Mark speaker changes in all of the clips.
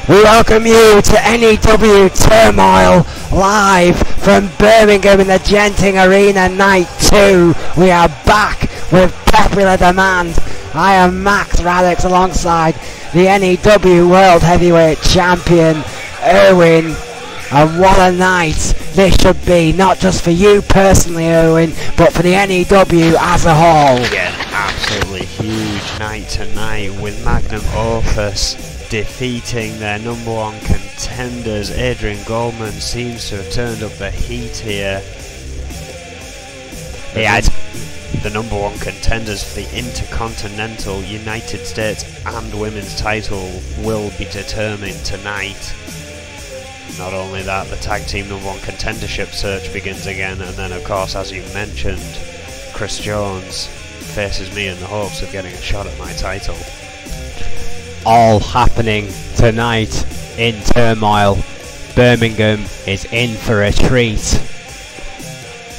Speaker 1: We welcome you to N.E.W. Turmoil, live from Birmingham in the Genting Arena, Night 2. We are back with popular demand. I am Max Radix alongside the N.E.W. World Heavyweight Champion, Erwin. And what a night this should be, not just for you personally, Erwin, but for the N.E.W. as a whole.
Speaker 2: Yeah, an absolutely huge night tonight with Magnum Opus defeating their number one contenders. Adrian Goldman seems to have turned up the heat here. The number one contenders for the Intercontinental United States and Women's title will be determined tonight. Not only that, the tag team number one contendership search begins again, and then of course, as you mentioned, Chris Jones faces me in the hopes of getting a shot at my title.
Speaker 1: All happening tonight in Turmoil. Birmingham is in for a treat.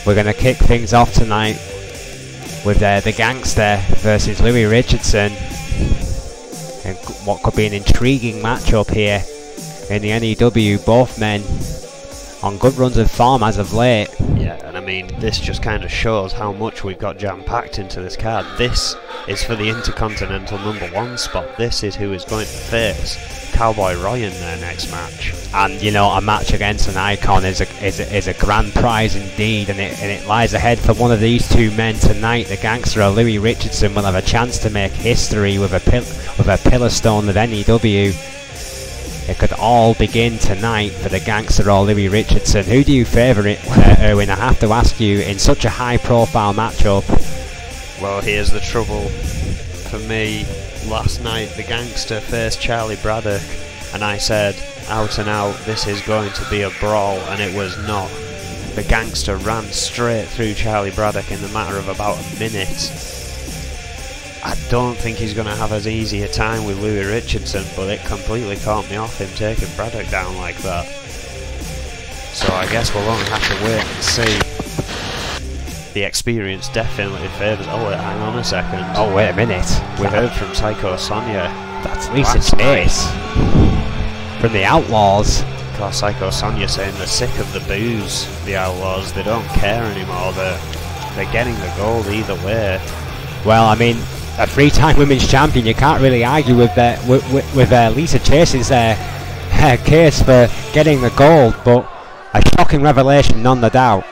Speaker 1: We're going to kick things off tonight with the Gangster versus Louis Richardson, and what could be an intriguing matchup here in the N.E.W. Both men on good runs of form as of late.
Speaker 2: Yeah, and I mean, this just kind of shows how much we've got jam-packed into this card. This is for the Intercontinental number one spot. This is who is going to face Cowboy Roy in their next match.
Speaker 1: And you know, a match against an icon is a grand prize indeed, and it lies ahead for one of these two men tonight. The Gangster or Louis Richardson will have a chance to make history with a pillar stone of N.E.W. It could all begin tonight for the Gangster or Louis Richardson. Who do you favour, Erwin? I have to ask you, in such a high-profile matchup.
Speaker 2: Well, here's the trouble for me. Last night, the Gangster faced Charlie Braddock, and I said, out and out, this is going to be a brawl, and it was not. The Gangster ran straight through Charlie Braddock in the matter of about a minute. I don't think he's going to have as easy a time with Louis Richardson, but it completely caught me off him taking Braddock down like that. So I guess we'll only have to wait and see. The experience definitely favours... Oh wait, hang on a second.
Speaker 1: Oh wait a minute.
Speaker 2: We heard from Psycho Sonia.
Speaker 1: That's Lisa Chase from the Outlaws.
Speaker 2: Of course, Psycho Sonia saying they're sick of the booze, the Outlaws. They don't care anymore. They're getting the gold either way.
Speaker 1: Well, I mean, a three-time women's champion, you can't really argue with Lisa Chase's case for getting the gold, but a shocking revelation, none the doubt.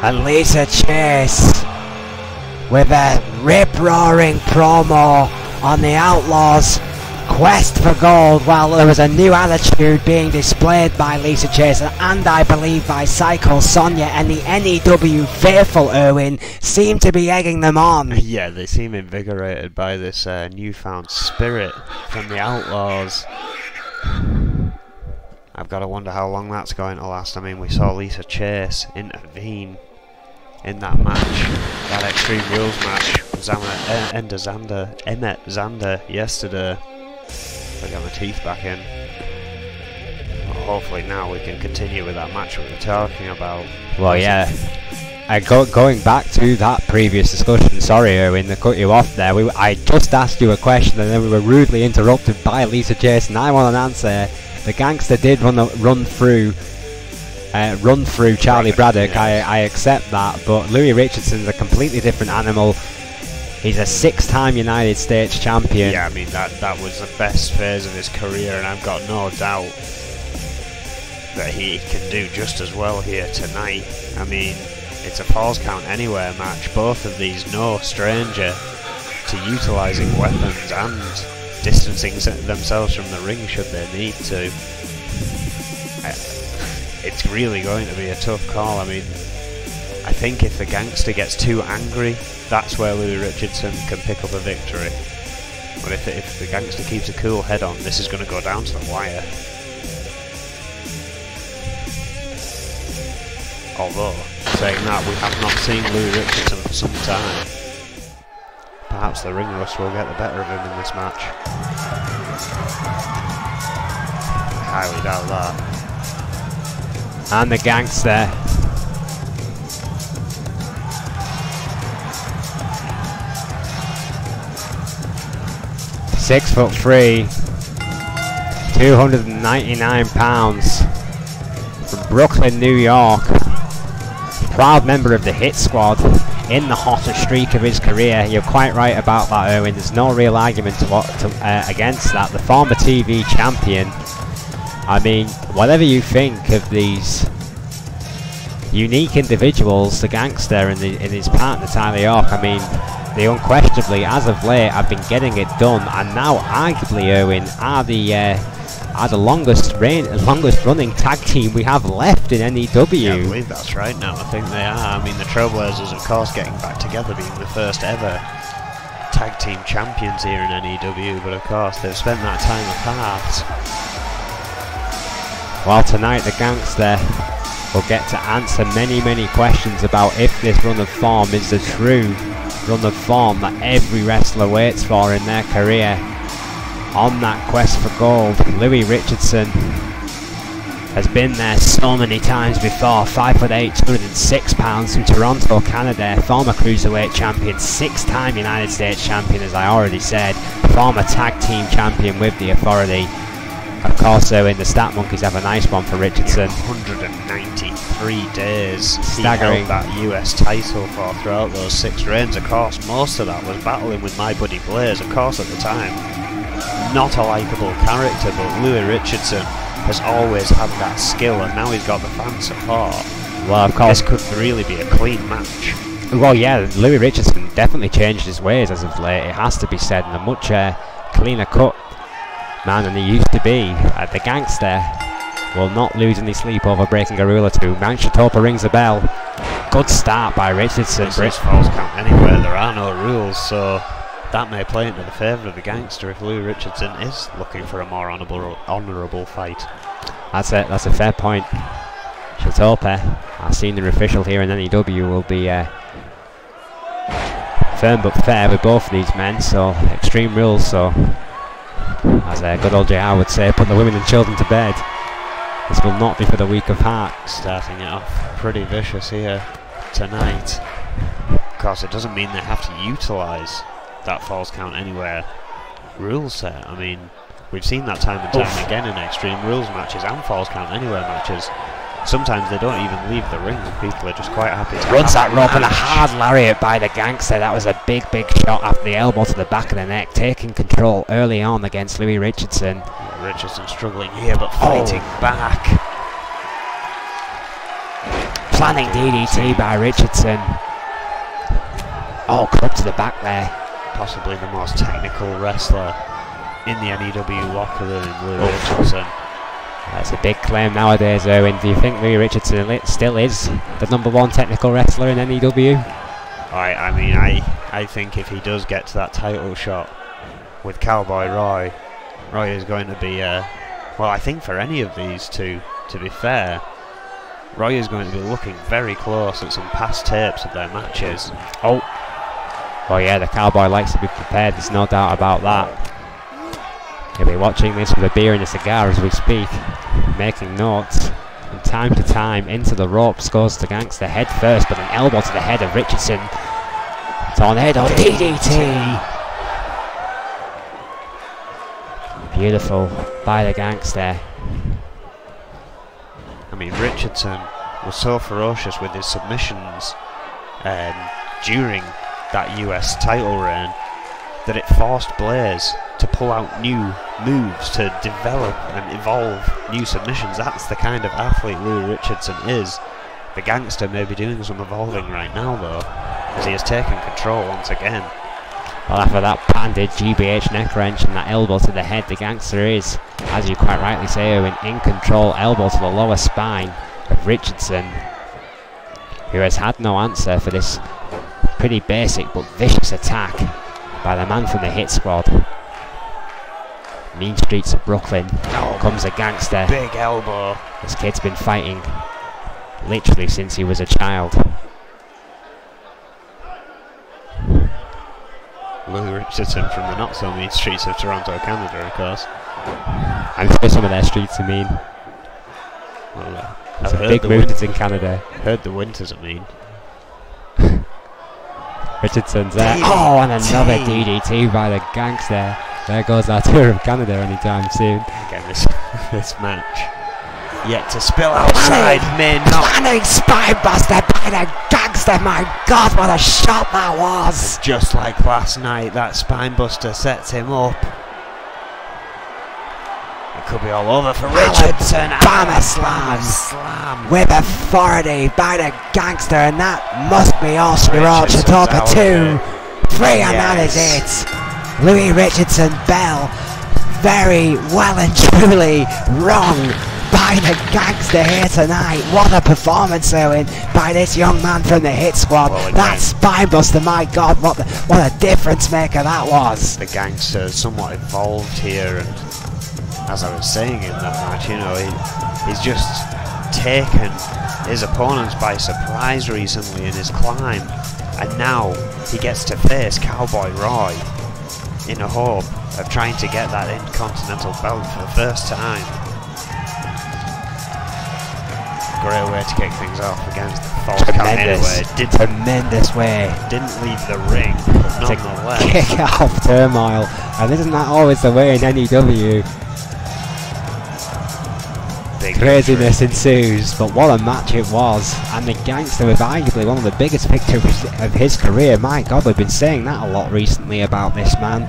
Speaker 1: And Lisa Chase with a rip-roaring promo on the Outlaws, quest for gold. Well, there was a new attitude being displayed by Lisa Chaser and I believe by Psycho Sonia, and the N.E.W. faithful, Erwin, seem to be egging them on.
Speaker 2: Yeah, they seem invigorated by this newfound spirit from the Outlaws. I've got to wonder how long that's going to last. I mean, we saw Lisa Chase intervene in that match, that Extreme Rules match. Emmett Zander yesterday. I got my teeth back in. Well, hopefully now we can continue with that match we were talking about.
Speaker 1: Well, yeah. Going back to that previous discussion, sorry Erwin, to cut you off there. I just asked you a question and then we were rudely interrupted by Lisa Chase, and I want an answer. The Gangster did run through Charlie Braddock. Yes. I accept that, but Louis Richardson's a completely different animal. He's a 6-time United States champion.
Speaker 2: Yeah, I mean that was the best phase of his career, and I've got no doubt that he can do just as well here tonight. I mean, it's a Falls Count Anywhere match. Both of these no stranger to utilising weapons and distancing themselves from the ring should they need to. It's really going to be a tough call. I mean, I think if the Gangster gets too angry, that's where Louis Richardson can pick up a victory. But if the Gangster keeps a cool head on, this is going to go down to the wire. Although, saying that, we have not seen Louis Richardson for some time. Perhaps the ring rust will get the better of him in this match. I highly doubt that.
Speaker 1: And the Gangster. "6'3", 299 pounds, from Brooklyn, New York. Proud member of the Hit Squad, in the hottest streak of his career. You're quite right about that, Erwin. There's no real argument against that. The former TV champion. I mean, whatever you think of these unique individuals, the Gangster and his partner Tyler York, I mean, they unquestionably, as of late, have been getting it done, and now arguably, Erwin, are the longest running tag team we have left in N.E.W.
Speaker 2: Yeah, I believe that's right now. I think they are. I mean, the Trailblazers, of course, getting back together, being the first ever tag team champions here in N.E.W. But of course, they've spent that time apart.
Speaker 1: Well, tonight the Gangster will get to answer many questions about if this run of form is the true run of form that every wrestler waits for in their career. On that quest for gold, Louis Richardson has been there so many times before. 5'8", 206 pounds from Toronto, Canada. Former Cruiserweight champion, 6-time United States champion, as I already said. Former tag team champion with the Authority. Of course, in the Stat Monkeys have a nice one for Richardson.
Speaker 2: 193 days
Speaker 1: staggering.
Speaker 2: He held that US title for throughout those 6 reigns. Of course, most of that was battling with My Buddy Blaze. Of course, at the time, not a likeable character, but Louis Richardson has always had that skill, and now he's got the fan support.
Speaker 1: Well, of course,
Speaker 2: this could really be a clean match.
Speaker 1: Well, yeah, Louis Richardson definitely changed his ways as of late, it has to be said, and a much cleaner cut man than he used to be. The Gangster will not lose any sleep over breaking a rule or two. Manchatopa rings a bell. Good start by Richardson.
Speaker 2: This Falls Count Anywhere, there are no rules, so that may play into the favour of the Gangster if Louis Richardson is looking for a more honourable fight.
Speaker 1: That's a fair point. Chatopa, our senior official here in N.E.W, will be firm but fair with both of these men, so Extreme Rules, so as good old JR would say, put the women and children to bed. This will not be for the weak of heart.
Speaker 2: Starting it off pretty vicious here tonight. Of course, it doesn't mean they have to utilise that Falls Count Anywhere rule set. I mean, we've seen that time and time again in Extreme Rules matches and Falls Count Anywhere matches. Sometimes they don't even leave the ring, people are just quite happy to
Speaker 1: runs that rope, and a hard lariat by the Gangster. That was a big shot after the elbow to the back of the neck, taking control early on against Louis Richardson.
Speaker 2: Yeah, Richardson struggling here but fighting back.
Speaker 1: Planning DDT by Richardson. Oh, club to the back there.
Speaker 2: Possibly the most technical wrestler in the N.E.W. locker room, Louis Richardson.
Speaker 1: That's a big claim nowadays, Owen. Do you think Louis Richardson still is the #1 technical wrestler in N.E.W?
Speaker 2: I mean, I think if he does get to that title shot with Cowboy Roy, Roy is going to be, well, I think for any of these two, to be fair, Roy is going to be looking very close at some past tapes of their matches.
Speaker 1: Oh, well, yeah, the Cowboy likes to be prepared, there's no doubt about that. He'll be watching this with a beer and a cigar as we speak, making notes. From time to time, into the ropes goes the Gangster head first, but an elbow to the head of Richardson. Tornado DDT! Beautiful by the Gangster.
Speaker 2: I mean, Richardson was so ferocious with his submissions during that US title reign that it forced Blaze to pull out new moves, to develop and evolve new submissions. That's the kind of athlete Louis Richardson is. The Gangster may be doing some evolving right now though, as he has taken control once again.
Speaker 1: Well, after that patented GBH neck wrench and that elbow to the head, the Gangster is, as you quite rightly say, Owen, in control. Elbow to the lower spine of Richardson, who has had no answer for this pretty basic but vicious attack by the man from the Hit Squad. Mean streets of Brooklyn. Comes a Gangster.
Speaker 2: Big elbow.
Speaker 1: This kid's been fighting literally since he was a child.
Speaker 2: Louis Richardson from the not-so-mean streets of Toronto, Canada, of course.
Speaker 1: I'm sure some of their streets are mean.
Speaker 2: Well,
Speaker 1: There's a big movement in Canada.
Speaker 2: Heard the winters are mean.
Speaker 1: Richardson's there. Oh, and another DDT by the Gangster. There goes our tour of Canada anytime soon.
Speaker 2: Again, this match yet to spill outside. May not.
Speaker 1: Planning spinebuster by the Gangster. My God, what a shot that was!
Speaker 2: Just like last night, that spinebuster sets him up. It could be all over for Richardson.
Speaker 1: Bama slam with authority by the Gangster, and that must be Oscar Architopper 2. 3, and that is it. Louis Richardson Bell, very well and truly wrong by the Gangster here tonight. What a performance, Owen, by this young man from the Hit Squad.
Speaker 2: Well,
Speaker 1: that spinebuster, my God, what a difference maker that was.
Speaker 2: The Gangster somewhat evolved here, and as I was saying in that match, you know, he's just taken his opponents by surprise recently in his climb, and now he gets to face Cowboy Roy in a hope of trying to get that Intercontinental belt for the first time. Great way to kick things off against the false count anyway.
Speaker 1: Tremendous way.
Speaker 2: Didn't leave the ring, but nonetheless.
Speaker 1: Kick off Turmoil, and isn't that always the way in N.E.W? Craziness ensues, but what a match it was, and the Gangster with arguably one of the biggest victories of his career. My God, we've been saying that a lot recently about this man.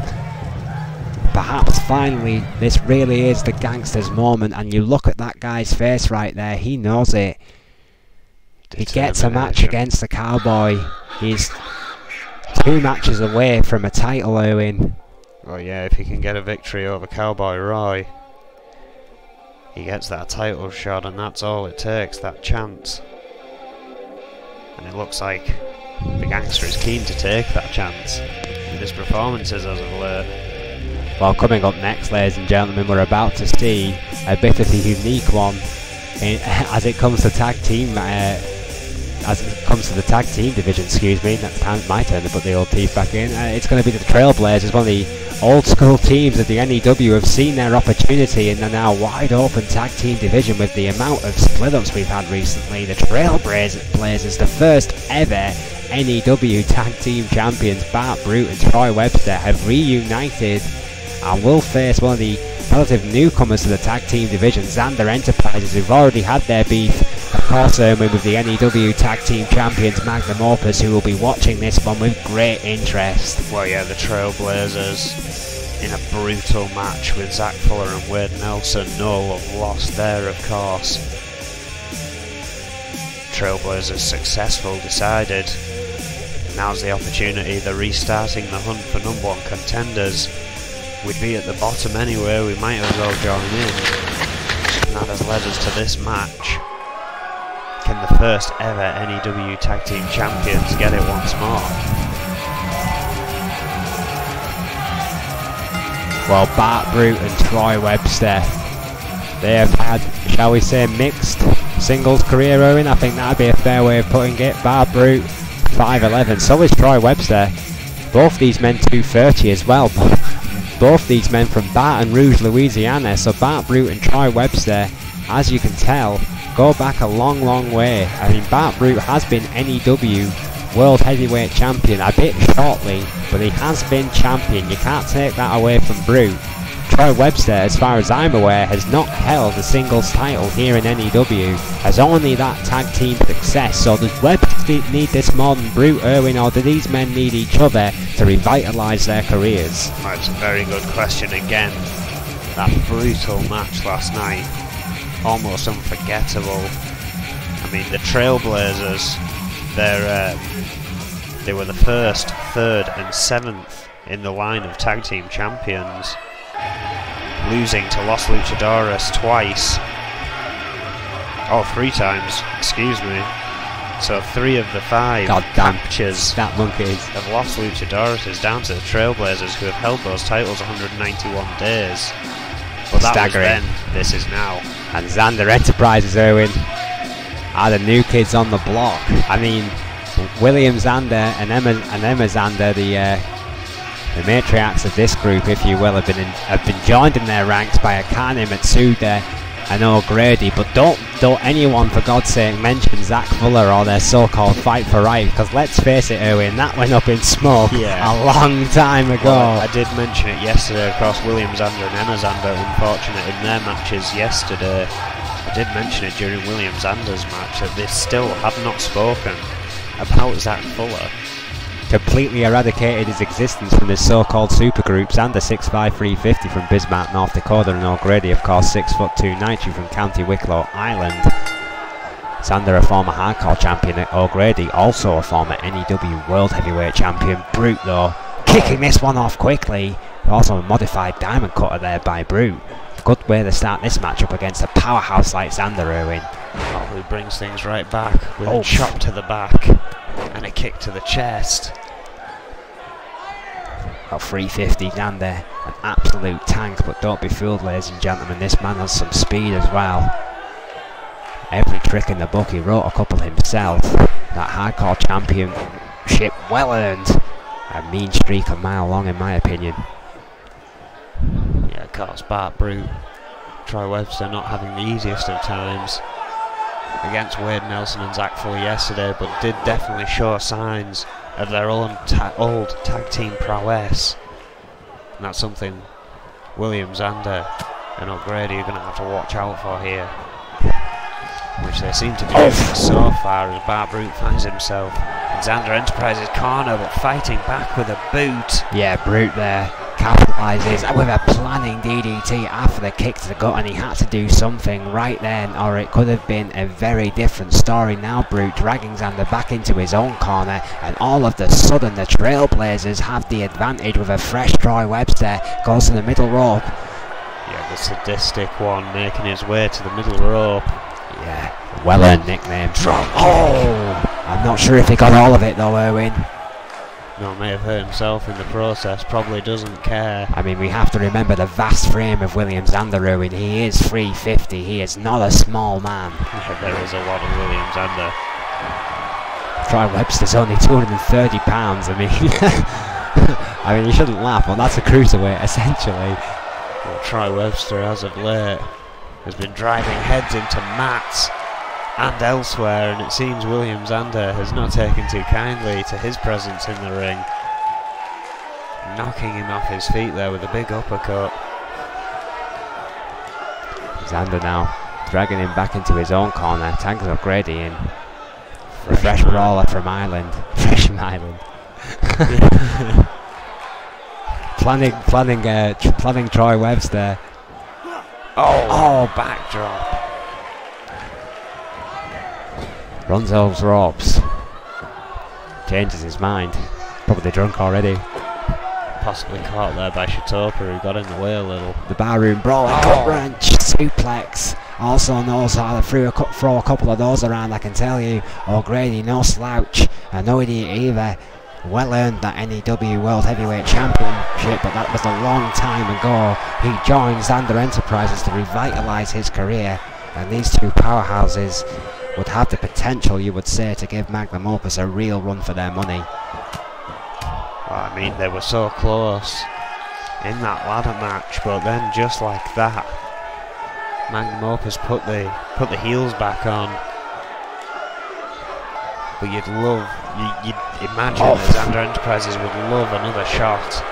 Speaker 1: Perhaps finally this really is the Gangster's moment, and you look at that guy's face right there, he knows it. He gets a match against the Cowboy. He's 2 matches away from a title, Owen.
Speaker 2: Well, yeah, if he can get a victory over Cowboy Roy, he gets that title shot, and that's all it takes, that chance. And it looks like the Gangster is keen to take that chance with his performances as of late.
Speaker 1: Well, coming up next, ladies and gentlemen, we're about to see a bit of a unique one as it comes to tag team. As it comes to the tag team division, excuse me, that's my turn to put the old teeth back in. It's going to be the Trailblazers, one of the old school teams of the N.E.W. have seen their opportunity in the now wide open tag team division. With the amount of split ups we've had recently, the Trailblazers, the first ever N.E.W. tag team champions, Bart Brute and Troy Webster, have reunited and will face one of the relative newcomers to the tag team division, Xander Enterprises, who've already had their beef, of course, with the N.E.W. tag team champions Magnum Opus, who will be watching this one with great interest.
Speaker 2: Well, yeah, the Trailblazers in a brutal match with Zach Fuller and Wade Nelson. No love lost there, of course. Trailblazers successful, decided. Now's the opportunity. They're restarting the hunt for #1 contenders we'd be at the bottom anyway, we might as well join in. And that has led us to this match. Can the first ever N.E.W. Tag Team Champions get it once more?
Speaker 1: Well, Bart Brute and Troy Webster, they have had, shall we say, mixed singles career, Owen. I think that'd be a fair way of putting it. Bart Brute, 5'11", so is Troy Webster. Both these men 230 as well. Both these men from Baton Rouge, Louisiana. So Bart Brute and Troy Webster, as you can tell, go back a long, long way. I mean, Bart Brute has been N.E.W. World Heavyweight Champion a bit shortly, but he has been champion. You can't take that away from Brute. Troy Webster, as far as I'm aware, has not held a singles title here in N.E.W. Has only that tag team success. So does Webster need this more than Brute, Irwin, or do these men need each other to revitalise their careers?
Speaker 2: That's a very good question again. That brutal match last night, almost unforgettable. I mean, the Trailblazers, they were the first, third and seventh in the line of tag team champions, losing to Los Luchadores twice. Oh, 3 times, excuse me. So 3 of the 5 matches of Los Luchadores is down to the Trailblazers, who have held those titles 191 days. But that was then, this is now.
Speaker 1: And Xander Enterprises, Irwin, are the new kids on the block. I mean, William Xander and Emma Xander, the matriarchs of this group, if you will, have been joined in their ranks by Akane Matsuda and O'Grady. But don't anyone, for God's sake, mention Zach Fuller or their so-called Fight for Right, because let's face it, Irwin, that went up in smoke a long time ago.
Speaker 2: Well, I did mention it yesterday. Of course, William Xander and Emma Xander, unfortunate in their matches yesterday. I did mention it during William Xander's match that they still have not spoken about Zach Fuller.
Speaker 1: Completely eradicated his existence from his so-called supergroup. Xander 6'5", 350 from Bismarck, North Dakota, and O'Grady, of course, 6'2", 290 from County Wicklow, Ireland. Xander, a former hardcore champion, O'Grady, also a former N.E.W. World Heavyweight Champion. Brute, though, kicking this one off quickly. Also a modified diamond cutter there by Brute. Good way to start this matchup against a powerhouse like Xander, Irwin.
Speaker 2: Oh, he brings things right back with a chop to the back and a kick to the chest.
Speaker 1: Well, 350 Xander, an absolute tank, but don't be fooled, ladies and gentlemen, this man has some speed as well. Every trick in the book, he wrote a couple himself. That hardcore championship, well earned. A mean streak a mile long, in my opinion.
Speaker 2: Yeah, of course, Bart Brute, Troy Webster not having the easiest of times against Wade Nelson and Zach Fuller yesterday, but did definitely show signs of their own old tag team prowess. And that's something William Xander and O'Grady are going to have to watch out for here, which they seem to be doing so far, as Bart Brute finds himself in Xander Enterprises' corner, but fighting back with a boot.
Speaker 1: Yeah, Brute there capitalises with a planning DDT after the kick to the gut, and he had to do something right then, or it could have been a very different story. Now Brute dragging Xander back into his own corner, and all of the sudden the Trailblazers have the advantage with a fresh Troy Webster. Goes to the middle rope.
Speaker 2: Yeah, the sadistic one making his way to the middle rope.
Speaker 1: Yeah, well-earned nickname. Drop. Oh! I'm not sure if he got all of it though, Irwin.
Speaker 2: No, may have hurt himself in the process, probably doesn't care.
Speaker 1: I mean, we have to remember the vast frame of William Xander, Irwin. He is 350, he is not a small man.
Speaker 2: Yeah, there is a lot of William Xander.
Speaker 1: Troy Webster's only 230 pounds, I mean... I mean, you shouldn't laugh, but that's a cruiserweight, essentially.
Speaker 2: Well, Troy Webster, as of late, has been driving heads into mats and elsewhere, and it seems William Xander has not taken too kindly to his presence in the ring, knocking him off his feet there with a big uppercut.
Speaker 1: Xander now dragging him back into his own corner, tags O'Grady in. Fresh brawler from Ireland. Fresh from Ireland. planning Troy Webster.
Speaker 2: Oh, backdrop.
Speaker 1: Runs those ropes. Changes his mind. Probably drunk already.
Speaker 2: possibly caught there by Shatopa, who got in the way a little.
Speaker 1: The barroom brawl, gut wrench, suplex. Also knows how to throw a couple of those around, I can tell you. O'Grady, no slouch, and no idiot either. Well earned that N.E.W World Heavyweight Championship, but that was a long time ago. He joined Xander Enterprises to revitalise his career, and these two powerhouses would have the potential, you would say, to give Magnum Opus a real run for their money.
Speaker 2: Well, I mean, they were so close in that ladder match, but then just like that, Magnum Opus put the heels back on. But you'd imagine that Xander Enterprises would love another shot.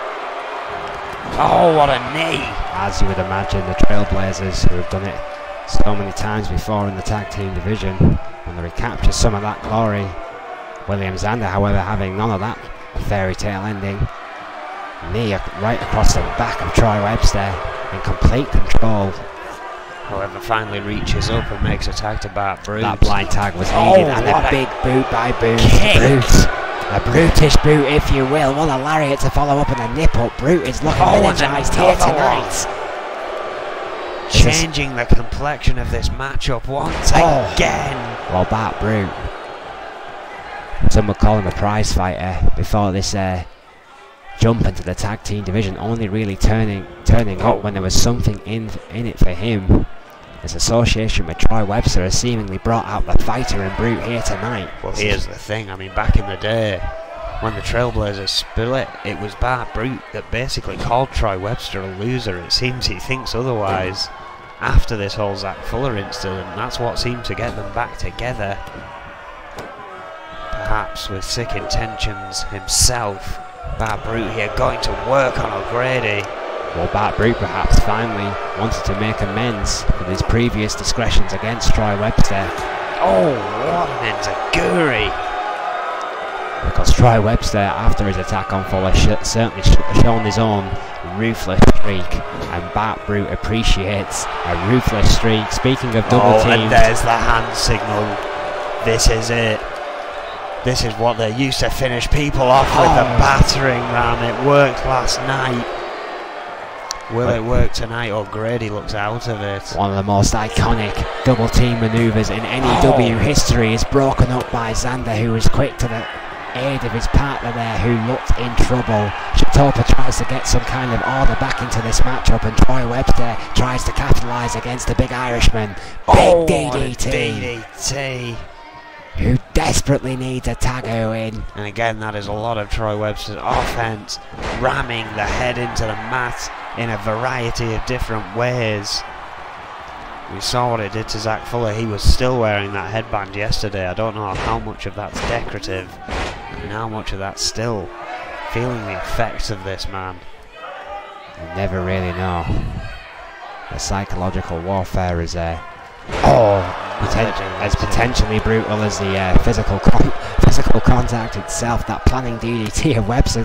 Speaker 2: Oh, what a knee! As you would imagine, the Trailblazers, who have done it so many times before in the tag team division, and they recapture some of that glory. William Xander, however, having none of that fairy tale ending. Knee right across the back of Troy Webster in complete control. However, finally reaches up and makes a tag to Bart Brute. That blind tag was needed, and a big boot by Brute. A brutish boot, if you will. What a lariat to follow up, and a nip up. Brute is looking energized here tonight. Changing the complexion of this matchup once again. Well, Bart Brute, some would call him a prize fighter before this jump into the tag team division, only really turning up when there was something in it for him. His association with Troy Webster has seemingly brought out the fighter in Brute here tonight. Well, here's the thing, I mean, back in the day, when the Trailblazers split, it was Bart Brute that basically called Troy Webster a loser. It seems he thinks otherwise after this whole Zach Fuller incident. That's what seemed to get them back together. Perhaps with sick intentions himself. Bart Brute here going to work on O'Grady. Well, Bart Brute perhaps finally wanted to make amends for his previous discretions against Troy Webster. Oh, what an enziguri! Because Troy Webster, after his attack on Fuller, certainly shown his own ruthless streak, and Bart Brute appreciates a ruthless streak. Speaking of double teams, and there's the hand signal. This is it. This is what they used to finish people off with, the battering ram. It worked last night. Will it work tonight? O'Grady looks out of it. One of the most iconic double team manoeuvres in N.E.W history is broken up by Xander, who was quick to the aid of his partner there, who looked in trouble. Shatopa tries to get some kind of order back into this matchup, and Troy Webster tries to capitalise against the big Irishman. Big DDT. Who desperately needs a tag-o in. And again, that is a lot of Troy Webster's offense, ramming the head into the mat in a variety of different ways. We saw what it did to Zach Fuller. He was still wearing that headband yesterday. I don't know how much of that's decorative and how much of that's still feeling the effects of this man. You never really know. The psychological warfare is there. As potentially brutal as the physical contact itself. That planning DDT of Webster,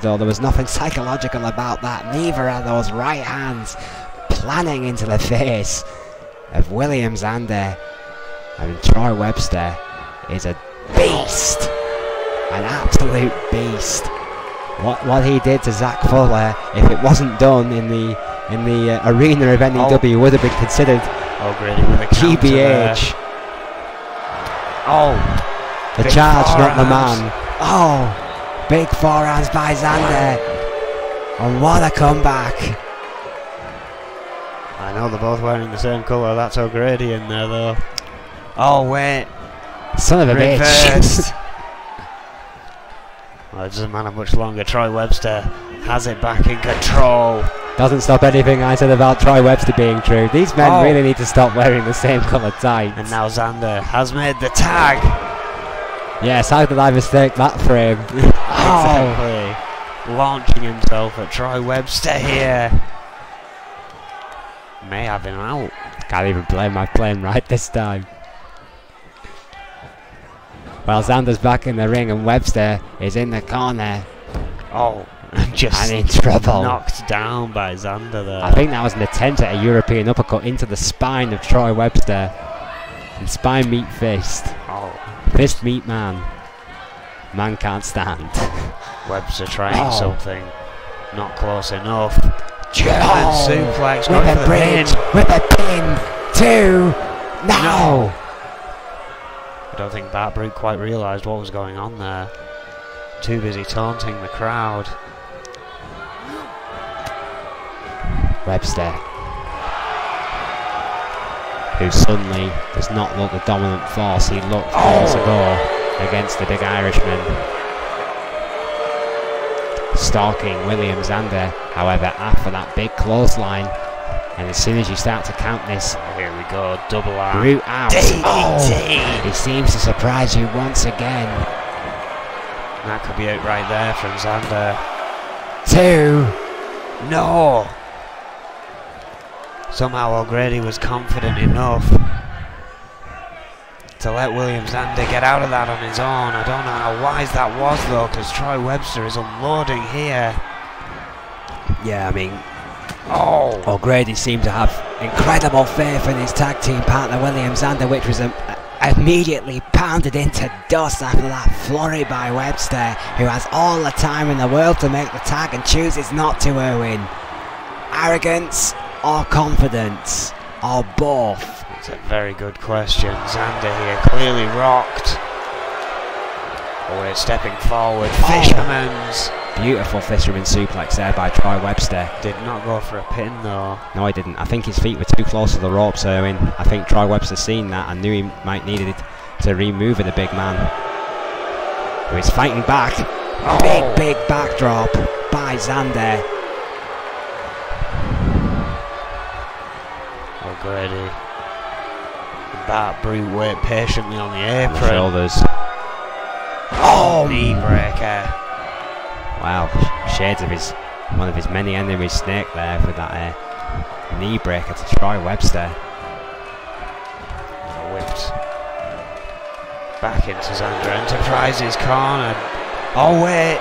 Speaker 2: though, there was nothing psychological about that. Neither are those right hands planning into the face of William Xander. I mean, Troy Webster is a beast, an absolute beast. What he did to Zach Fuller, if it wasn't done in the arena of N.E.W, would have been considered O'Grady with a GBH. The charge, not the man. Big forehands by Xander. And what a comeback. I know they're both wearing the same colour. That's O'Grady in there, though. Oh, wait. Son of a bitch. Well, it doesn't matter much longer. Troy Webster has it back in control. Doesn't stop anything I said about Troy Webster being true. These men really need to stop wearing the same coloured tights. And now Xander has made the tag. Yes, how did I mistake that frame? Exactly. Launching himself at Troy Webster here. May have him out. Can't even blame my playing right this time. Well, Xander's back in the ring and Webster is in the corner. And in trouble. Knocked down by Xander there. I think that was an attempt at a European uppercut into the spine of Troy Webster. And spine meet fist. Fist meet man. Man can't stand. Webster trying something. Not close enough.
Speaker 1: German
Speaker 2: suplex,
Speaker 1: with a bridge, with a pin. 2. No.
Speaker 2: I don't think Bart Brute quite realised what was going on there. Too busy taunting the crowd.
Speaker 1: Webster, who suddenly does not look the dominant force he looked years ago against the big Irishman. Stalking William Zander, however, after that big clothesline. And as soon as you start to count this,
Speaker 2: here we go, double arm.
Speaker 1: Brute out. He seems to surprise you once again.
Speaker 2: That could be it right there from Zander.
Speaker 1: 2.
Speaker 2: No! Somehow O'Grady was confident enough to let William Zander get out of that on his own. I don't know how wise that was though, because Troy Webster is unloading here.
Speaker 1: Yeah, I mean, O'Grady seemed to have incredible faith in his tag team partner William Zander, which was immediately pounded into dust after that flurry by Webster, who has all the time in the world to make the tag and chooses not to, Erwin. Arrogance or confidence, or both?
Speaker 2: It's a very good question. Zander here clearly rocked. We're stepping forward. Fisherman's.
Speaker 1: Beautiful fisherman suplex there by Troy Webster.
Speaker 2: Did not go for a pin though.
Speaker 1: No, he didn't. I think his feet were too close to the ropes, Erwin. I think Troy Webster seen that and knew he might need it to remove the big man, who is fighting back. Big backdrop by Zander.
Speaker 2: O'Grady. Bart Brute wait patiently on the apron.
Speaker 1: The shoulders.
Speaker 2: Knee breaker.
Speaker 1: Wow, shades of one of his many enemies, Snake there for that knee breaker to Troy Webster.
Speaker 2: Whipped back into Zander Enterprises corner. Oh wait,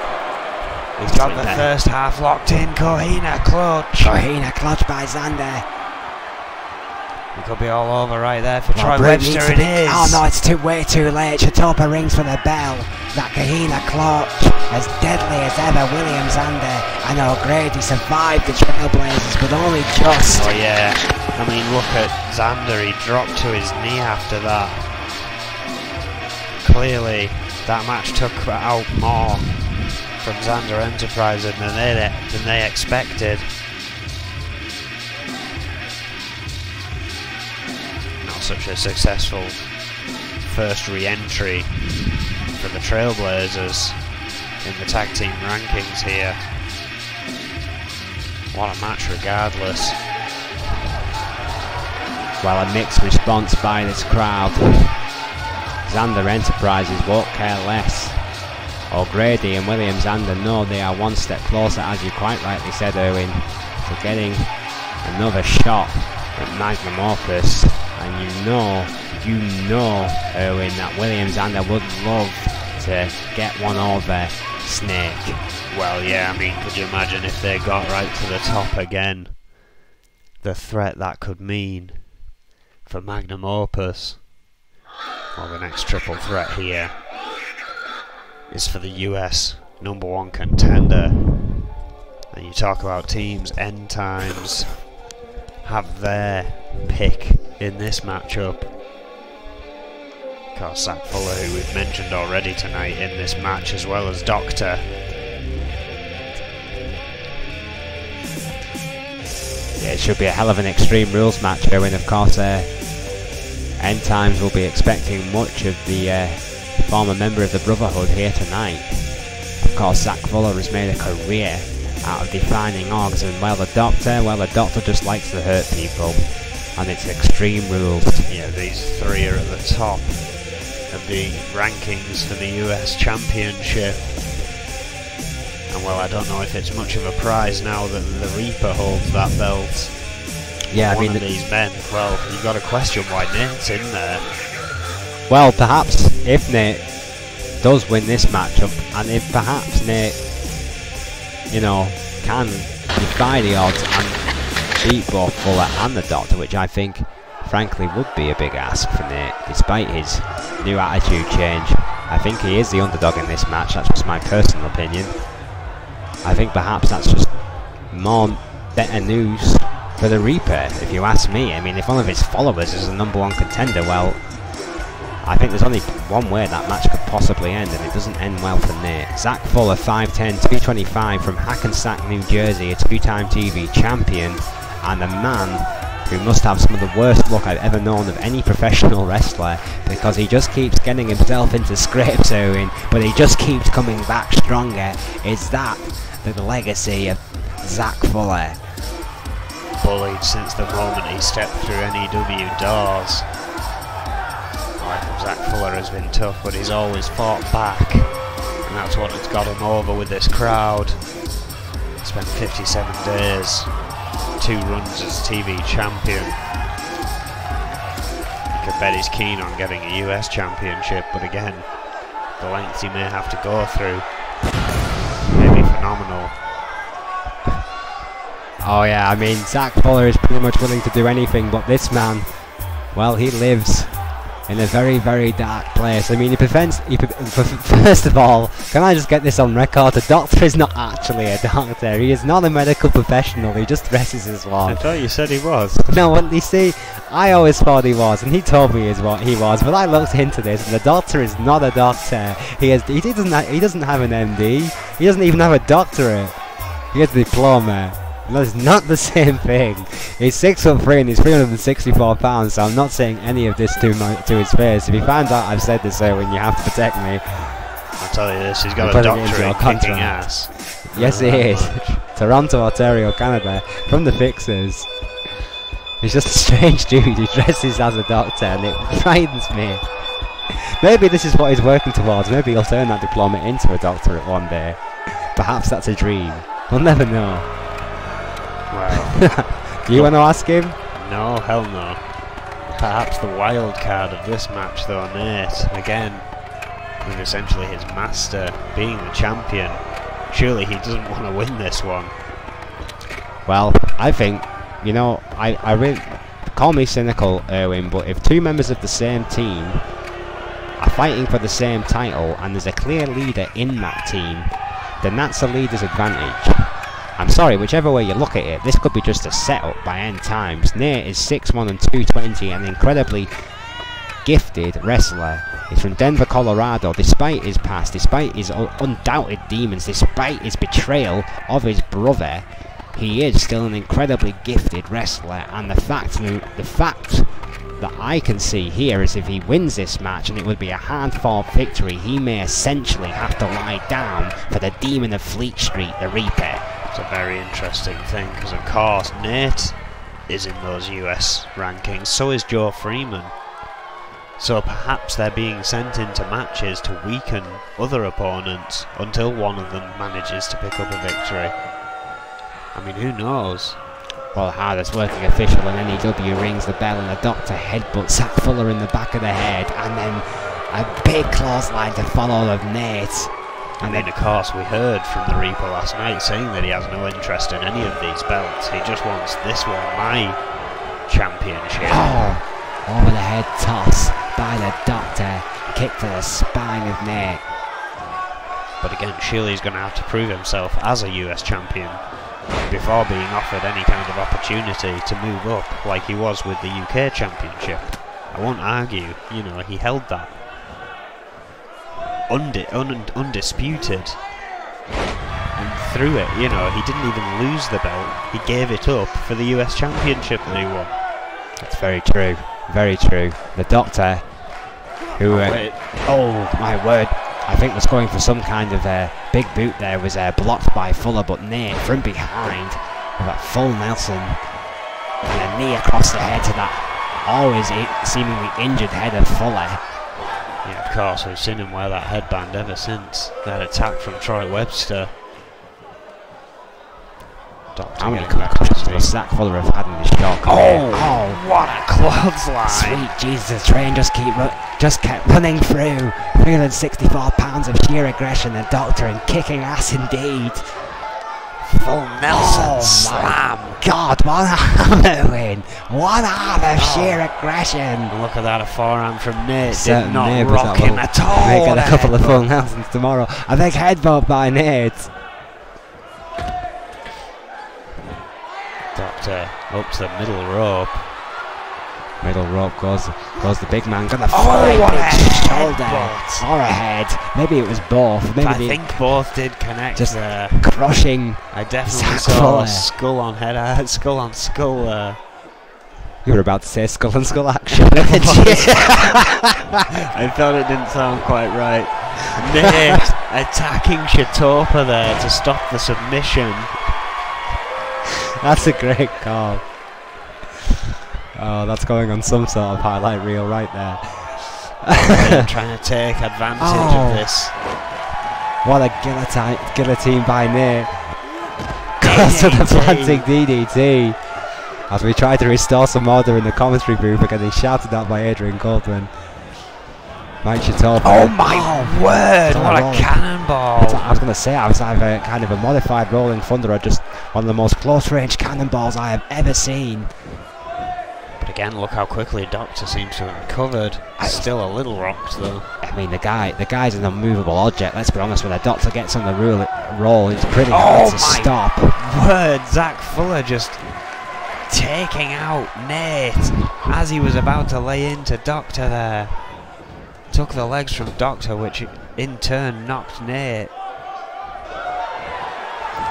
Speaker 2: he's got the first half locked in. Cohina clutch.
Speaker 1: Cohina clutch by Zander.
Speaker 2: It could be all over right there for Troy Webster. It is.
Speaker 1: Oh no, it's way too late. Chatopa rings for the bell. That Cohina clutch, as deadly as ever. William Zander and O'Grady survived the Trailblazers, but only just.
Speaker 2: Oh yeah, I mean look at Zander. He dropped to his knee after that. Clearly, that match took out more from Zander Enterprises than they expected. Such a successful first re-entry for the Trailblazers in the tag team rankings here. What a match regardless.
Speaker 1: Well, a mixed response by this crowd. Zander Enterprises won't care less. O'Grady and William Zander know they are one step closer, as you quite rightly said, Erwin, to getting another shot at Magnum Opus. And you know, Erwin, that William Zander would love to get one over Snake.
Speaker 2: Well, yeah, I mean, could you imagine if they got right to the top again? The threat that could mean for Magnum Opus. Well, the next triple threat here is for the US #1 contender. And you talk about teams, End Times have their pick in this matchup. Of course, Zach Fuller, who we've mentioned already tonight in this match, as well as Doctor.
Speaker 1: Yeah, it should be a hell of an Extreme Rules match, Erwin. Of course, End Times will be expecting much of the former member of the Brotherhood here tonight. Of course, Zach Fuller has made a career out of defining orgs, and well, the Doctor just likes to hurt people. And it's Extreme Rules.
Speaker 2: Yeah, these three are at the top of the rankings for the US Championship. And well, I don't know if it's much of a prize now that the Reaper holds that belt.
Speaker 1: Yeah,
Speaker 2: I mean, these men, well, you've got to question why Nate's in there.
Speaker 1: Well, perhaps if Nate does win this matchup, and if perhaps Nate, can defy the odds and beat both Fuller and the Doctor, which I think, frankly, would be a big ask for Nate, despite his new attitude change. I think he is the underdog in this match, that's just my personal opinion. I think perhaps that's just better news for the Reaper, if you ask me. I mean, if one of his followers is the #1 contender, well, I think there's only one way that match could possibly end, and it doesn't end well for Nate. Zach Fuller, 5'10", 225, from Hackensack, New Jersey, a two-time TV champion, and a man who must have some of the worst luck I've ever known of any professional wrestler, because he just keeps getting himself into scrapes, Owen, but he just keeps coming back stronger. Is that the legacy of Zach Fuller?
Speaker 2: Bullied since the moment he stepped through N.E.W doors. Life of Zach Fuller has been tough, but he's always fought back, and that's what has got him over with this crowd. Spent 57 days, 2 runs as TV champion. You could bet he's keen on getting a US championship, but again, the lengths he may have to go through may be phenomenal.
Speaker 1: Oh yeah, I mean, Zach Fuller is pretty much willing to do anything, but this man, well, he lives in a very, very dark place. I mean, first of all, can I just get this on record? The doctor is not actually a doctor. He is not a medical professional. He just dresses as one.
Speaker 2: I thought you said he was.
Speaker 1: No, well, you see, I always thought he was, and he told me he was. But I looked into this, and the doctor is not a doctor. He doesn't have an MD. He doesn't even have a doctorate. He has a diploma. That's not the same thing. He's 6'3" and he's 364 pounds, so I'm not saying any of this to his face. If he finds out I've said this, when you have to protect me.
Speaker 2: I'll tell you this, he's got a doctorate in kicking ass.
Speaker 1: Yes, he is. Toronto, Ontario, Canada, from the Fixers. He's just a strange dude who dresses as a doctor, and it frightens me. Maybe this is what he's working towards. Maybe he'll turn that diploma into a doctorate one day. Perhaps that's a dream. We'll never know.
Speaker 2: Well,
Speaker 1: do you want to ask him?
Speaker 2: No, hell no. Perhaps the wild card of this match, though, Nate, again, with essentially his master being the champion. Surely he doesn't want to win this one.
Speaker 1: Well, I think, you know, I really, call me cynical, Erwin, but if 2 members of the same team are fighting for the same title and there's a clear leader in that team, then that's a leader's advantage. I'm sorry, whichever way you look at it, this could be just a setup by end times. Nate is 6'1" and 220, an incredibly gifted wrestler. He's from Denver, Colorado. Despite his past, despite his undoubted demons, despite his betrayal of his brother, he is still an incredibly gifted wrestler. And the fact that I can see here is if he wins this match, and it would be a hard-fought victory, he may essentially have to lie down for the demon of Fleet Street, the Reaper.
Speaker 2: It's a very interesting thing, because of course Nate is in those US rankings, so is Joe Freeman. So perhaps they're being sent into matches to weaken other opponents until one of them manages to pick up a victory. I mean, who knows?
Speaker 1: Well, hardest working official in N.E.W rings the bell, and the doctor headbutts Zach Fuller in the back of the head, and then a big clothesline to follow of Nate.
Speaker 2: And then, of course, we heard from the Reaper last night saying that he has no interest in any of these belts. He just wants this one, my championship.
Speaker 1: Oh, over the head toss by the doctor. Kick to the spine of Nate.
Speaker 2: But again, surely he's going to have to prove himself as a US champion before being offered any kind of opportunity to move up like he was with the UK championship. I won't argue, you know, he held that undisputed, and through it, you know, he didn't even lose the belt, he gave it up for the US championship that he won.
Speaker 1: That's very true, very true. The doctor, who oh my word, I think was going for some kind of big boot there, was blocked by Fuller, but Nate from behind with that full Nelson and a knee across the head to that always seemingly injured head of Fuller.
Speaker 2: Yeah, of course, we've seen him wear that headband ever since that attack from Troy Webster.
Speaker 1: How many concussions does Zach Fuller have had in this show?
Speaker 2: Oh, what a clothesline!
Speaker 1: Sweet Jesus, train just kept running through. 364 pounds of sheer aggression, the doctor, and kicking ass indeed.
Speaker 2: Full Nelson slam!
Speaker 1: God, what a hammer win! What a hammer of sheer aggression!
Speaker 2: Look at that, a forearm from Nate.
Speaker 1: Did
Speaker 2: not rock him at all.
Speaker 1: May get a couple of full Nelsons tomorrow. A big headbutt by Nate.
Speaker 2: Doctor up to the middle rope.
Speaker 1: Middle rope goes the big man. Gonna fly
Speaker 2: what a
Speaker 1: shoulder
Speaker 2: headbutt.
Speaker 1: or a head. Maybe it was both. Maybe
Speaker 2: I think both did connect
Speaker 1: just
Speaker 2: there.
Speaker 1: crushing.
Speaker 2: I definitely
Speaker 1: Zach
Speaker 2: saw
Speaker 1: Fuller.
Speaker 2: skull on head, skull on skull.
Speaker 1: You were about to say skull and skull action.
Speaker 2: I thought it didn't sound quite right. Nate attacking Shatopa there to stop the submission.
Speaker 1: That's a great call. Oh, that's going on some sort of highlight reel right there.
Speaker 2: Trying to take advantage of this.
Speaker 1: What a guillotine by Nate. Goes to the planting DDT. As we try to restore some order in the commentary booth, we're getting shouted at by Adrian Goldman. Mike Shatopa.
Speaker 2: Oh my word, what a cannonball.
Speaker 1: I was going to say, I was either kind of a modified Rolling Thunder or just one of the most close-range cannonballs I have ever seen.
Speaker 2: But again, look how quickly Doctor seems to have recovered. Still a little rocked though.
Speaker 1: I mean, the guy's an unmovable object, let's be honest. When the Doctor gets on the roll, it's pretty hard to stop.
Speaker 2: Word, Zach Fuller just taking out Nate as he was about to lay into Doctor there. Took the legs from Doctor, which in turn knocked Nate,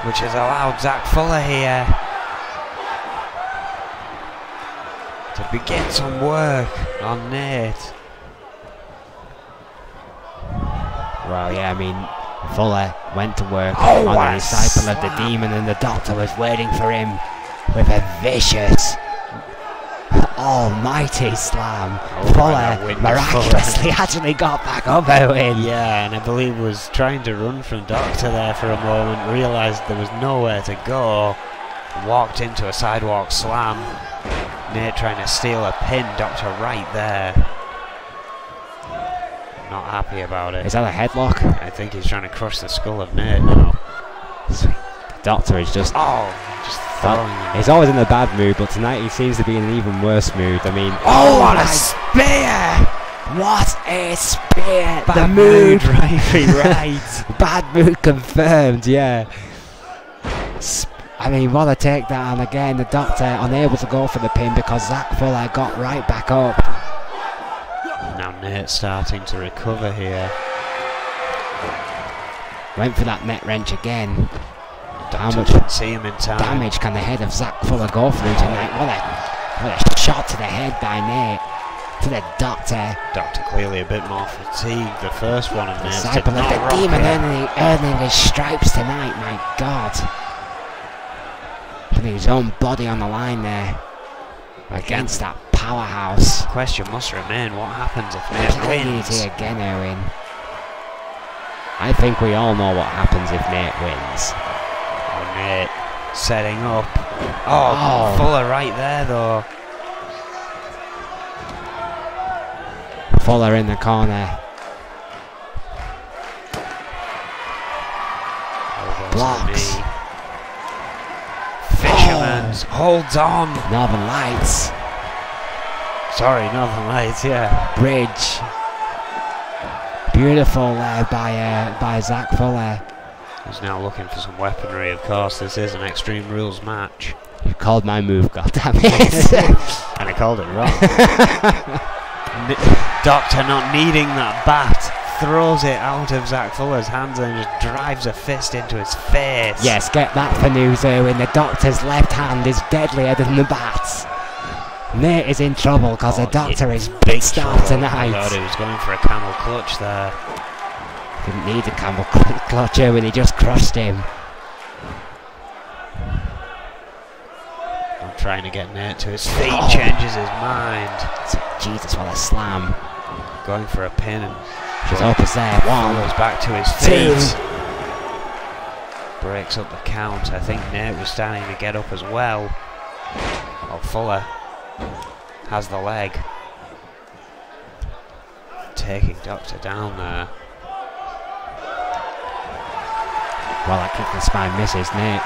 Speaker 2: which has allowed Zach Fuller here to begin some work on Nate.
Speaker 1: Well, yeah, I mean, Fuller went to work on the disciple of the demon, and the Doctor was waiting for him with a vicious, almighty slam. Fuller miraculously actually got back up a win.
Speaker 2: Yeah, and I believe was trying to run from Doctor there for a moment, realised there was nowhere to go, walked into a sidewalk slam. Nate trying to steal a pin, Doctor right there. Not happy about it.
Speaker 1: Is that a headlock?
Speaker 2: I think he's trying to crush the skull of Nate now.
Speaker 1: Sweet. The Doctor is just
Speaker 2: throwing him.
Speaker 1: He's always in a bad mood, but tonight he seems to be in an even worse mood. I mean,
Speaker 2: what a spear!
Speaker 1: What a spear!
Speaker 2: Bad
Speaker 1: the mood,
Speaker 2: right.
Speaker 1: Bad mood confirmed. Yeah. I mean, what a takedown again. The Doctor unable to go for the pin because Zach Fuller got right back up.
Speaker 2: Now Nate's starting to recover here.
Speaker 1: Went for that net wrench again. How much
Speaker 2: see him in time.
Speaker 1: Damage can the head of Zach Fuller go through tonight? What a shot to the head by Nate. To the Doctor.
Speaker 2: Doctor clearly a bit more fatigued. The first one of Nate's
Speaker 1: Disciple of the demon earning his stripes tonight. My God. Putting his own body on the line there against that powerhouse.
Speaker 2: The question must remain, what happens if Nate wins?
Speaker 1: Again, Owen. I think we all know what happens if Nate wins.
Speaker 2: Oh, Nate setting up. Oh, Fuller right there though.
Speaker 1: Fuller in the corner. Blocks.
Speaker 2: Fisherman holds on.
Speaker 1: Northern Lights.
Speaker 2: Sorry, Northern Lights, yeah.
Speaker 1: Bridge. Beautiful there by Zach Fuller.
Speaker 2: He's now looking for some weaponry, of course. This is an Extreme Rules match.
Speaker 1: You called my move, goddammit.
Speaker 2: And I called it wrong. Doctor not needing that bat, throws it out of Zach Fuller's hands and just drives a fist into his face.
Speaker 1: Yes, get that for news, Owen. The Doctor's left hand is deadlier than the bat. Nate is in trouble because the Doctor is big star tonight.
Speaker 2: I thought he was going for a camel clutch there.
Speaker 1: Didn't need a camel clutch, Owen. He just crushed him.
Speaker 2: I'm trying to get Nate to his feet, changes his mind.
Speaker 1: Jesus, what a slam.
Speaker 2: Going for a pin and
Speaker 1: Shatopa's there. One.
Speaker 2: Goes back to his feet. Breaks up the count. I think Nate was starting to get up as well. Oh, Fuller has the leg. Taking Doctor down there.
Speaker 1: Well, that kick in the spine misses. Nate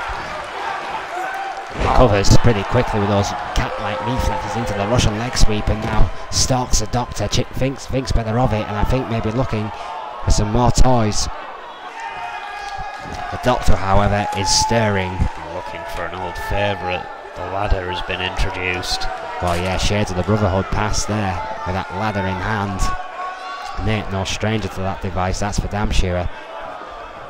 Speaker 1: recovers pretty quickly with those cat-like reflexes into the Russian leg sweep, and now stalks the Doctor. Thinks better of it, and I think maybe looking for some more toys. The Doctor, however, is stirring.
Speaker 2: Looking for an old favourite, The ladder has been introduced.
Speaker 1: Well, yeah, shades of the Brotherhood pass there with that ladder in hand. Nate, no stranger to that device, that's for damn sure.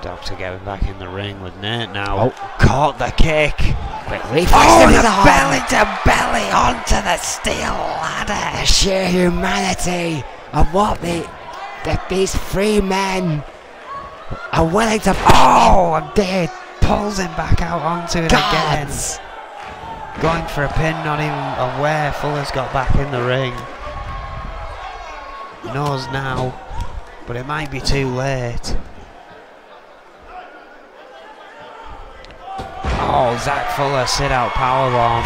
Speaker 2: Doctor getting back in the ring with Nate now.
Speaker 1: Oh,
Speaker 2: caught the kick.
Speaker 1: Quick reflex.
Speaker 2: Oh,
Speaker 1: into
Speaker 2: the
Speaker 1: the
Speaker 2: belly to belly onto the steel ladder.
Speaker 1: The sheer humanity of what these three men are willing to.
Speaker 2: Oh, and Dave pulls him back out onto it again. Going for a pin, not even aware Fuller's got back in the ring. Knows now, but it might be too late. Oh, Zach Fuller sit out powerbomb.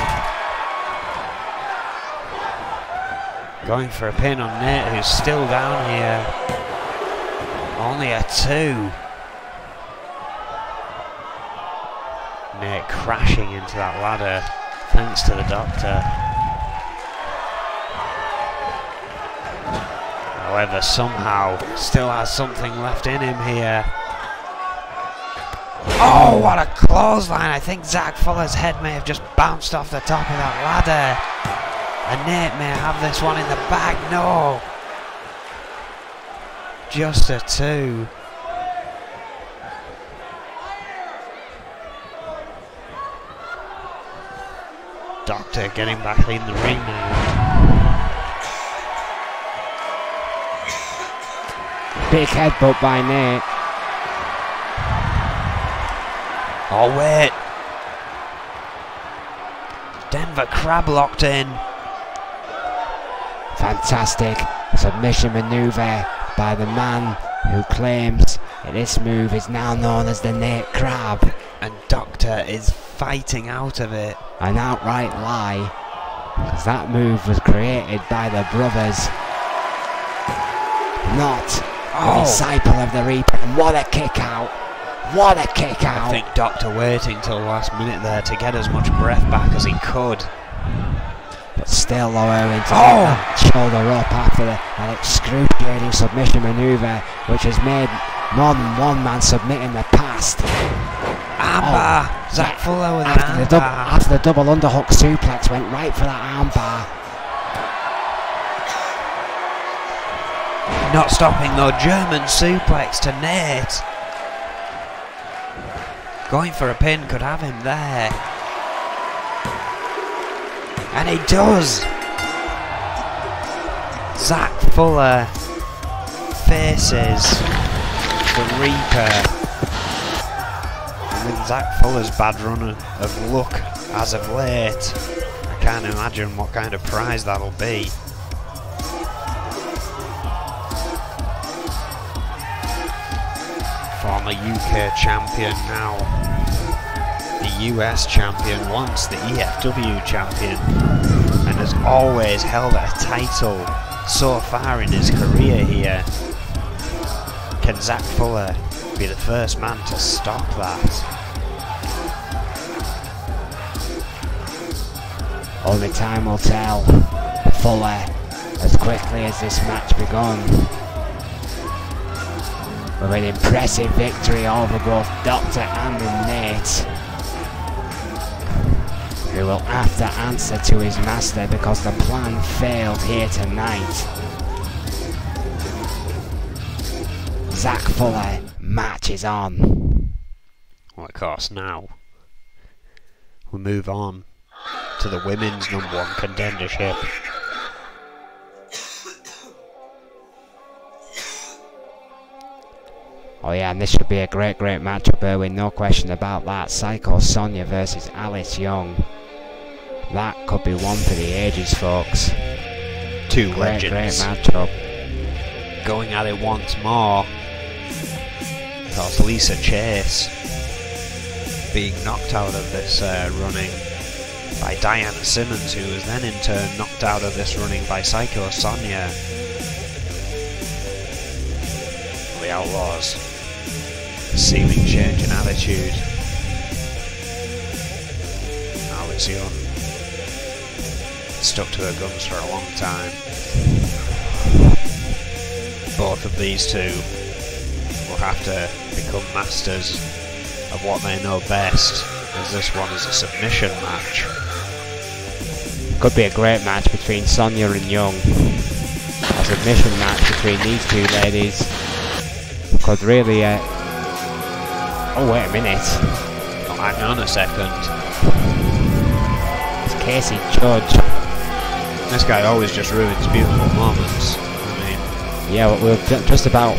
Speaker 2: Going for a pin on Nate, who's still down here. Only a 2. Nate crashing into that ladder, thanks to the Doctor. However, somehow still has something left in him here. Oh, what a clothesline! I think Zach Fuller's head may have just bounced off the top of that ladder. And Nate may have this one in the bag. No! Just a 2. Doctor getting back in the ring now.
Speaker 1: Big headbutt by Nate.
Speaker 2: Oh wait. Denver Crab locked in.
Speaker 1: Fantastic submission maneuver by the man who claims that this move is now known as the Nate Crab.
Speaker 2: And Doctor is fighting out of it.
Speaker 1: An outright lie, because that move was created by the brothers, not a disciple of the Reaper. And what a kick out! What a kick out!
Speaker 2: I think Doctor waiting till the last minute there to get as much breath back as he could.
Speaker 1: But still allowing to get that shoulder up after that excruciating submission maneuver, which has made more than one man submit in the past.
Speaker 2: Armbar! Zach Fuller with an armbar.
Speaker 1: After the double underhook suplex, went right for that armbar.
Speaker 2: Not stopping though, German suplex to Nate. Going for a pin, could have him there. And he does! Zach Fuller faces the Reaper. And with Zach Fuller's bad run of luck as of late, I can't imagine what kind of prize that'll be. Former UK champion, now the US champion, once the EFW champion, and has always held a title so far in his career here. Can Zach Fuller be the first man to stop that?
Speaker 1: Only time will tell. Fuller, as quickly as this match begun, with an impressive victory over both Doctor and Nate, who will have to answer to his master because the plan failed here tonight. Zach Fuller marches on.
Speaker 2: Well, of course, now we move on to the women's #1 contendership.
Speaker 1: Oh yeah, and this should be a great matchup, Erwin, no question about that. Psycho Sonia versus Alice Young. That could be one for the ages, folks.
Speaker 2: Two
Speaker 1: Great
Speaker 2: legends
Speaker 1: matchup.
Speaker 2: going at it once more. Because Lisa Chase being knocked out of this running by Diana Simmons, who was then in turn knocked out of this running by Psycho Sonia. The Outlaws seeming change in attitude. Alex Young stuck to her guns for a long time. Both of these two will have to become masters of what they know best, as this one is a submission match.
Speaker 1: Could be a great match between Sonya and Young. A submission match between these two ladies could really. Oh wait a minute!
Speaker 2: Oh, hang on a second.
Speaker 1: It's Casey Judge.
Speaker 2: This guy always just ruins beautiful moments. I mean,
Speaker 1: yeah, we're just about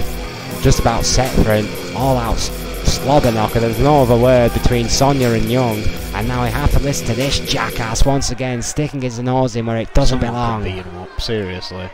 Speaker 1: set for an all-out slobber knocker. There's no other word between Sonya and Young, and now we have to listen to this jackass once again sticking his nose in where it doesn't belong.
Speaker 2: Beat him up, seriously.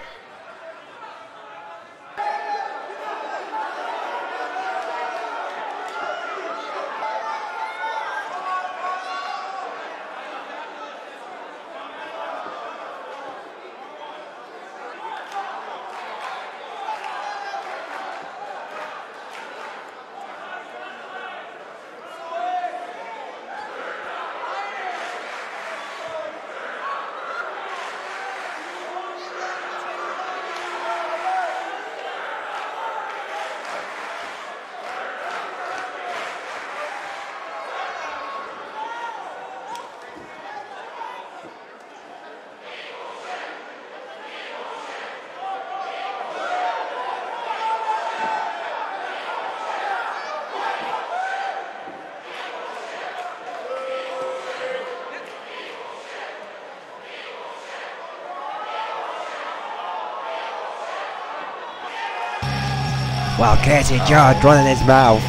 Speaker 1: Well, Casey Judge running his mouth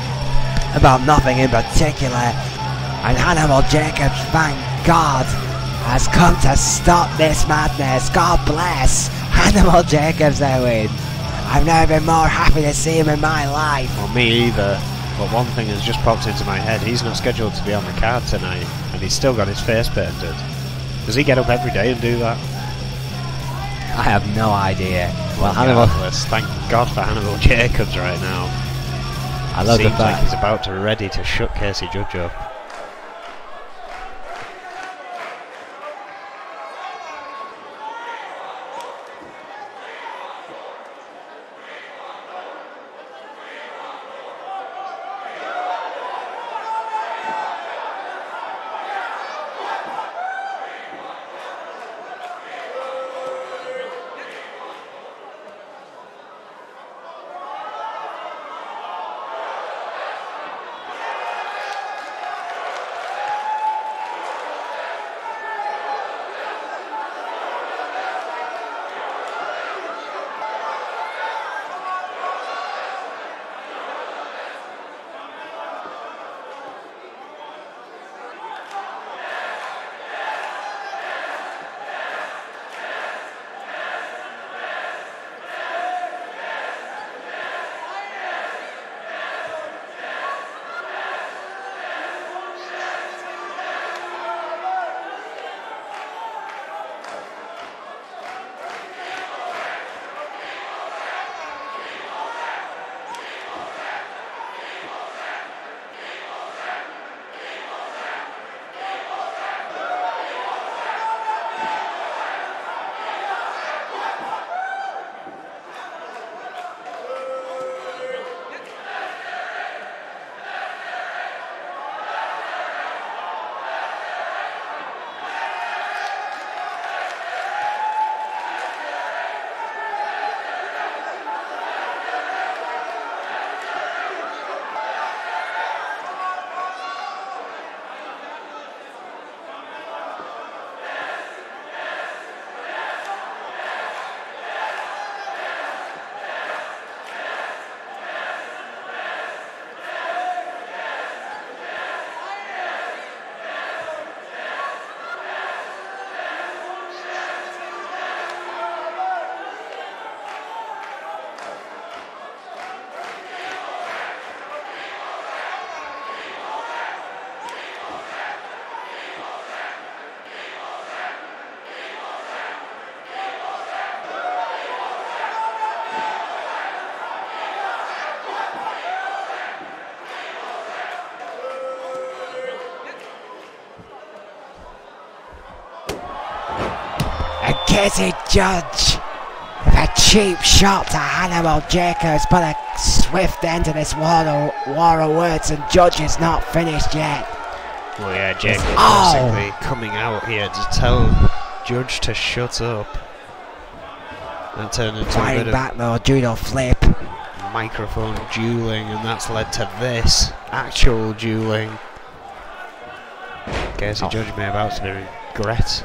Speaker 1: about nothing in particular, and Hannibal Jacobs, thank God, has come to stop this madness. God bless Hannibal Jacobs, they win. I've never been more happy to see him in my life.
Speaker 2: Well, me either. But one thing has just popped into my head. He's not scheduled to be on the card tonight, and he's still got his face painted. Does he get up every day and do that?
Speaker 1: I have no idea. Well,
Speaker 2: Hannibal. Thank God for Hannibal Jacobs right now.
Speaker 1: I love the
Speaker 2: fact. Seems like he's about to ready to shut Casey Judge up.
Speaker 1: Casey Judge with a cheap shot to Hannibal Jacobs, put a swift end to this war of words, and Judge is not finished yet.
Speaker 2: Well, yeah, Jacobs basically coming out here to tell Judge to shut up. That turned into a
Speaker 1: Fighting
Speaker 2: bit
Speaker 1: back though, judo flip.
Speaker 2: of microphone dueling, and that's led to this actual dueling. Casey Judge may about to regret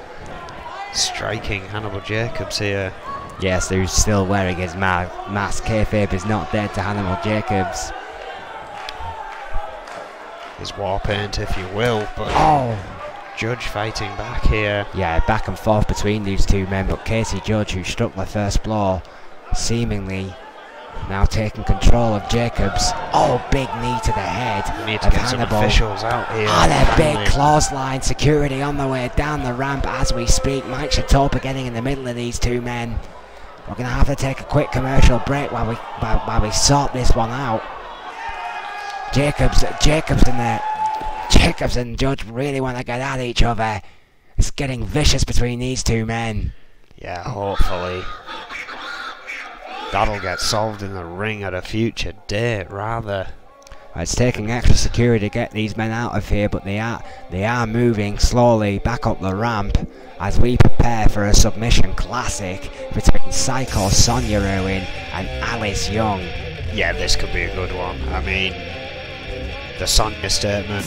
Speaker 2: striking Hannibal Jacobs here.
Speaker 1: Yes, who's still wearing his mask. Kayfabe is not dead to Hannibal Jacobs.
Speaker 2: His war paint, if you will, but Judge fighting back here.
Speaker 1: Yeah, back and forth between these two men, but Casey Judge, who struck the first blow, seemingly now taking control of Jacobs. Big knee to the head.
Speaker 2: We need to get
Speaker 1: Hannibal.
Speaker 2: some officials out here.
Speaker 1: A big clothesline. Security on the way down the ramp as we speak. Mike Shatopa getting in the middle of these two men. We're going to have to take a quick commercial break while we sort this one out. Jacobs and Judge really want to get at each other. It's getting vicious between these two men.
Speaker 2: Yeah, hopefully that'll get solved in the ring at a future date, rather.
Speaker 1: It's taking extra security to get these men out of here, but they are moving slowly back up the ramp as we prepare for a submission classic between Psycho Sonia Irwin and Alice Young.
Speaker 2: Yeah, this could be a good one. I mean, the Sonia statement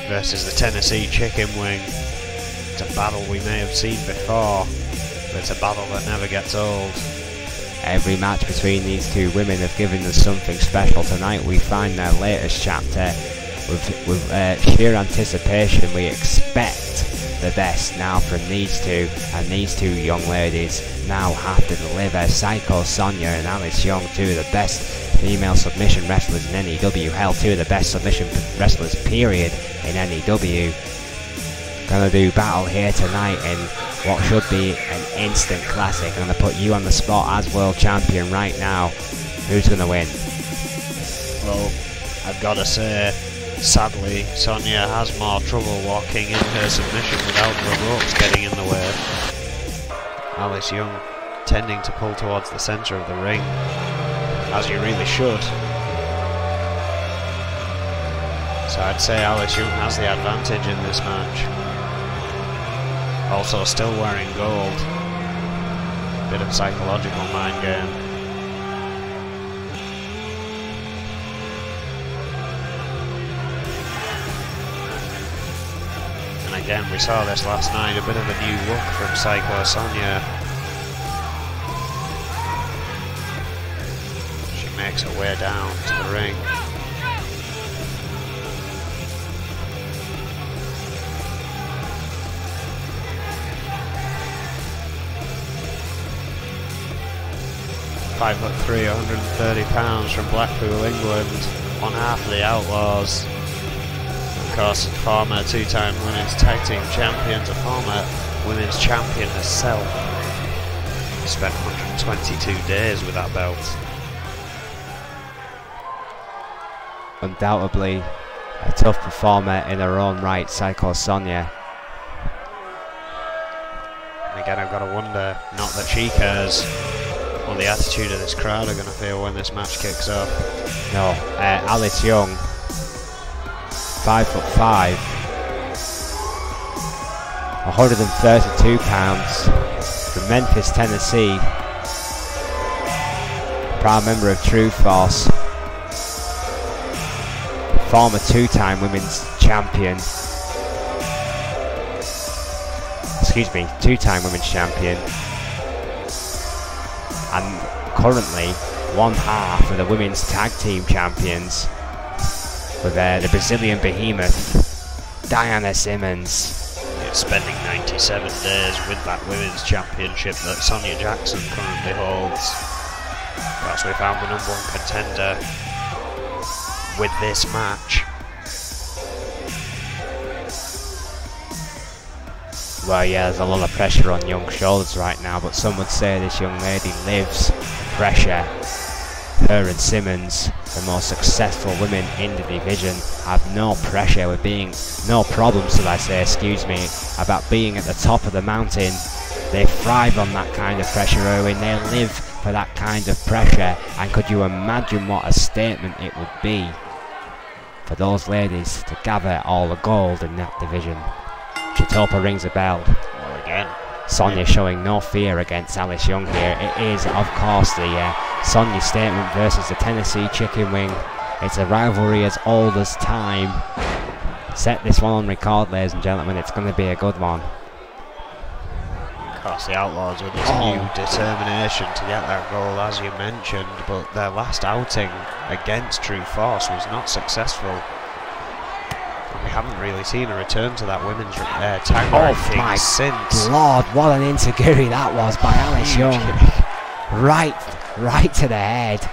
Speaker 2: versus the Tennessee Chicken Wing. It's a battle we may have seen before, but it's a battle that never gets old.
Speaker 1: Every match between these two women have given us something special. Tonight we find their latest chapter with sheer anticipation. We expect the best now from these two, and these two young ladies now have to deliver. Psycho Sonia and Alice Young, two of the best female submission wrestlers in N.E.W. Hell, two of the best submission wrestlers period in N.E.W. Gonna do battle here tonight in what should be an instant classic. I'm gonna put you on the spot as world champion right now. Who's gonna win?
Speaker 2: Well, I've got to say, sadly, Sonia has more trouble walking in her submission without the ropes getting in the way. Alice Young tending to pull towards the centre of the ring, as you really should. So I'd say Alice Young has the advantage in this match. Also still wearing gold. Bit of psychological mind game. And again, we saw this last night, a bit of a new look from Psycho Sonia. She makes her way down to the ring. £5'3", 130 pounds from Blackpool, England, one half of the Outlaws. Of course, former two-time women's tag team champions, a former women's champion herself. Spent 122 days with that belt.
Speaker 1: Undoubtedly a tough performer in her own right, Psycho Sonia.
Speaker 2: And again, I've got to wonder, not that she cares, what the attitude of this crowd are going to feel when this match kicks off.
Speaker 1: No, Alice Young, 5'5", 132 pounds, from Memphis, Tennessee, proud member of True Force, former two-time women's champion, two-time women's champion, and currently one half of the women's tag team champions with the Brazilian behemoth Diana Simmons.
Speaker 2: Yeah, spending 97 days with that women's championship that Sonia Jackson currently holds. Perhaps we found the #1 contender with this match.
Speaker 1: Well, yeah, there's a lot of pressure on Young's shoulders right now, but some would say this young lady lives pressure. Her and Simmons, the most successful women in the division, have no pressure with being, no problems, should I say, excuse me, about being at the top of the mountain. They thrive on that kind of pressure, Irwin. They live for that kind of pressure, and could you imagine what a statement it would be for those ladies to gather all the gold in that division? Chitopa rings a bell.
Speaker 2: Well, again,
Speaker 1: Sonya showing no fear against Alice Young here. It is, of course, the Sonya statement versus the Tennessee Chicken Wing. It's a rivalry as old as time. Set this one on record, ladies and gentlemen. It's going to be a good one.
Speaker 2: Of course, the Outlaws with this new determination to get that goal, as you mentioned, but their last outing against True Force was not successful. And we haven't really seen a return to that women's tag ranking since.
Speaker 1: Lord, what an enziguri that was by Alice Young. Right to the head.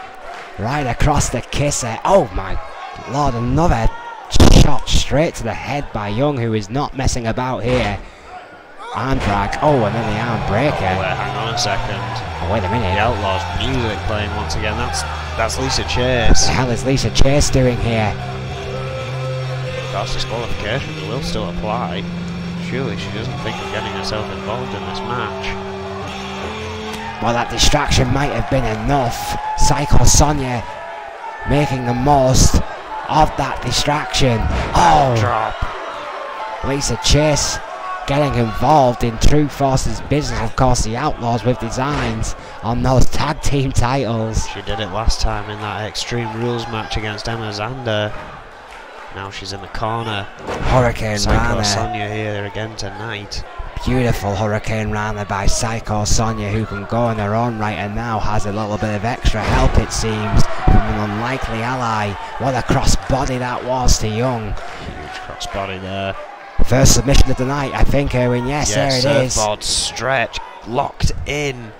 Speaker 1: Right across the kisser. Oh my Lord, another shot straight to the head by Young, who is not messing about here. Arm drag. Oh, and then the arm breaker.
Speaker 2: Hang on a second.
Speaker 1: Oh, wait a minute.
Speaker 2: The Outlaws music playing once again. That's Lisa Chase.
Speaker 1: What the hell is Lisa Chase doing here?
Speaker 2: Of course, disqualifications will still apply. Surely she doesn't think of getting herself involved in this match.
Speaker 1: Well, that distraction might have been enough. Psycho Sonya making the most of that distraction. Oh!
Speaker 2: Drop.
Speaker 1: Lisa Chase getting involved in True Force's business. Of course, the Outlaws with designs on those tag team titles.
Speaker 2: She did it last time in that Extreme Rules match against Emma Zander. Now she's in the corner.
Speaker 1: Hurricane Rana.
Speaker 2: Sonya here again tonight.
Speaker 1: Beautiful Hurricane Rana by Psycho Sonya, who can go in her own right and now has a little bit of extra help, it seems, from an unlikely ally. What a crossbody that was to Young.
Speaker 2: Huge crossbody there.
Speaker 1: First submission of the night, I think, Erwin. Yes, there it is.
Speaker 2: Surfboard stretch, locked in.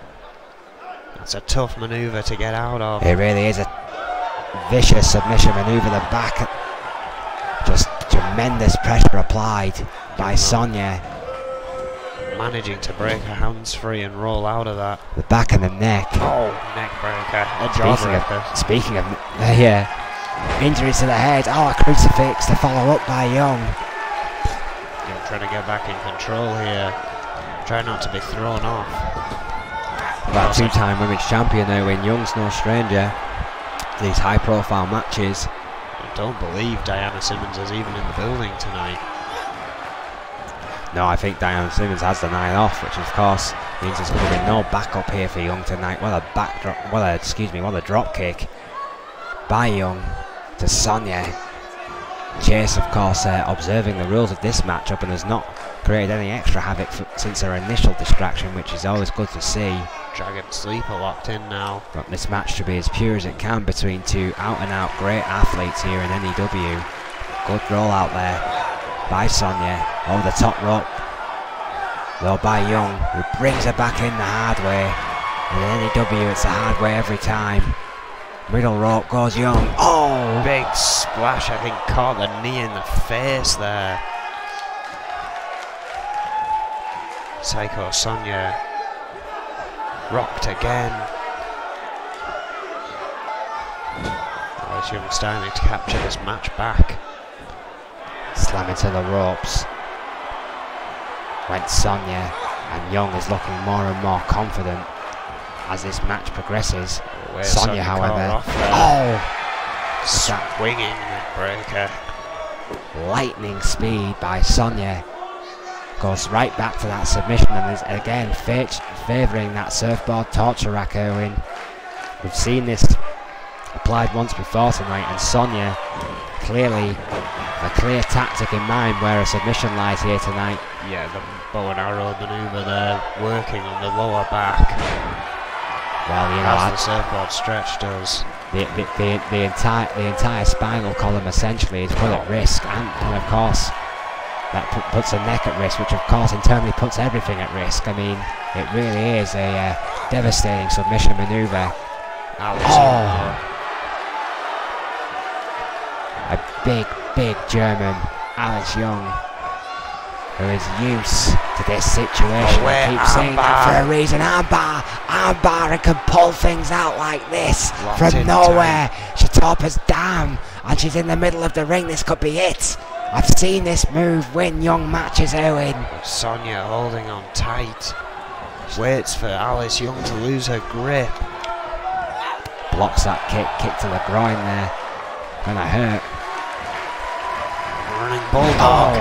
Speaker 2: That's a tough manoeuvre to get out of.
Speaker 1: It really is a vicious submission manoeuvre. The back, just tremendous pressure applied by Sonya.
Speaker 2: Managing to break her hands free and roll out of that.
Speaker 1: The back and the neck.
Speaker 2: Oh, neck breaker.
Speaker 1: Speaking of injuries to the head. Oh, a crucifix to follow up by Young.
Speaker 2: Young trying to get back in control here. Try not to be thrown off.
Speaker 1: Well, two-time women's champion now, when Young's no stranger to these high-profile matches.
Speaker 2: I don't believe Diana Simmons is even in the building tonight.
Speaker 1: No, I think Diana Simmons has the night off, which of course means there's going to be no backup here for Young tonight. What a drop kick by Young to Sonya. Chase, of course, observing the rules of this matchup and has not created any extra havoc since her initial distraction, which is always good to see.
Speaker 2: Dragon Sleeper locked in now.
Speaker 1: But this match should be as pure as it can between two out-and-out great athletes here in N.E.W. Good roll out there by Sonya over the top rope, though by Young, who brings her back in the hard way. And in N.E.W. it's the hard way every time. Middle rope goes Young. Oh!
Speaker 2: Big splash, I think caught the knee in the face there. Psycho Sonya rocked again. Alice Young starting to capture this match back.
Speaker 1: Slamming to the ropes went Sonya, and Young is looking more and more confident as this match progresses. Sonya, however,
Speaker 2: swinging neck breaker.
Speaker 1: Lightning speed by Sonya. Goes right back to that submission and is again favouring that surfboard torture rack, Erwin. We've seen this applied once before tonight, and Sonya clearly a clear tactic in mind where a submission lies here tonight.
Speaker 2: Yeah, the bow and arrow manoeuvre there, working on the lower back.
Speaker 1: Well, you know,
Speaker 2: as the surfboard stretch does.
Speaker 1: The entire spinal column essentially is put at risk, and of course that puts the neck at risk, which of course in turn puts everything at risk. I mean, it really is a devastating submission manoeuvre. A big German Alice Young, who is used to this situation. I keep saying that for a reason. Armbar, and can pull things out like this from nowhere. Shatopa's down, and she's in the middle of the ring. This could be it. I've seen this move win Young matches, Owen.
Speaker 2: Sonya holding on tight. Waits for Alice Young to lose her grip.
Speaker 1: Blocks that kick to the groin there. Gonna hurt.
Speaker 2: Running bulldog.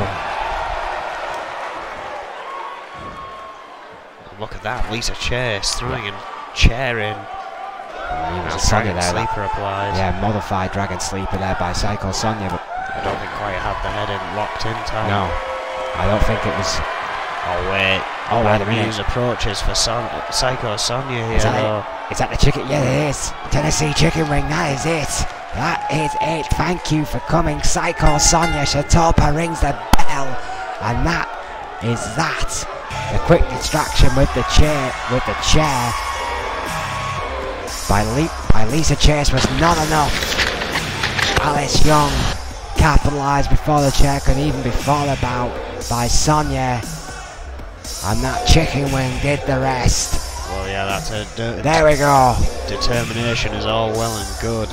Speaker 2: Look at that, Lisa Chase throwing a chair in.
Speaker 1: Sonya there.
Speaker 2: Sleeper applied.
Speaker 1: Yeah, modified Dragon Sleeper there by Psycho Sonya, but
Speaker 2: I don't think quite had the head in locked in time.
Speaker 1: no, I don't think it was.
Speaker 2: Oh wait,
Speaker 1: Oh wait a minute.
Speaker 2: News approaches for Psycho Sonya here.
Speaker 1: Is that the chicken? Yeah, it is. Tennessee chicken wing, that is it. That is it. Thank you for coming, Psycho Sonya. Shatopa rings the bell, and that is that. The quick distraction with the chair, by Lisa Chase was not enough. Alice Young capitalised before the chair could even be thought about by Sonya, and that chicken wing did the rest.
Speaker 2: Well, yeah, that's
Speaker 1: there we go.
Speaker 2: Determination is all well and good,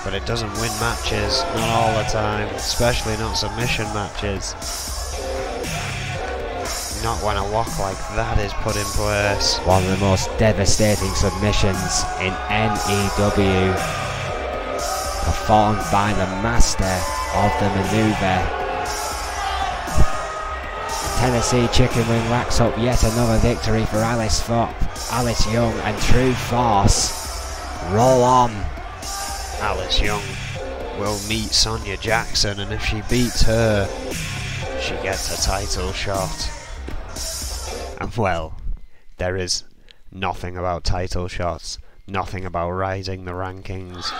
Speaker 2: but it doesn't win matches, not all the time, especially not submission matches. Not when a lock like that is put in place.
Speaker 1: One of the most devastating submissions in N.E.W. performed by the master of the maneuver. Tennessee chicken wing racks up yet another victory for Alice Young and True Force. Roll on.
Speaker 2: Alice Young will meet Sonya Jackson, and if she beats her, she gets a title shot. And well, there is nothing about title shots, nothing about rising the rankings,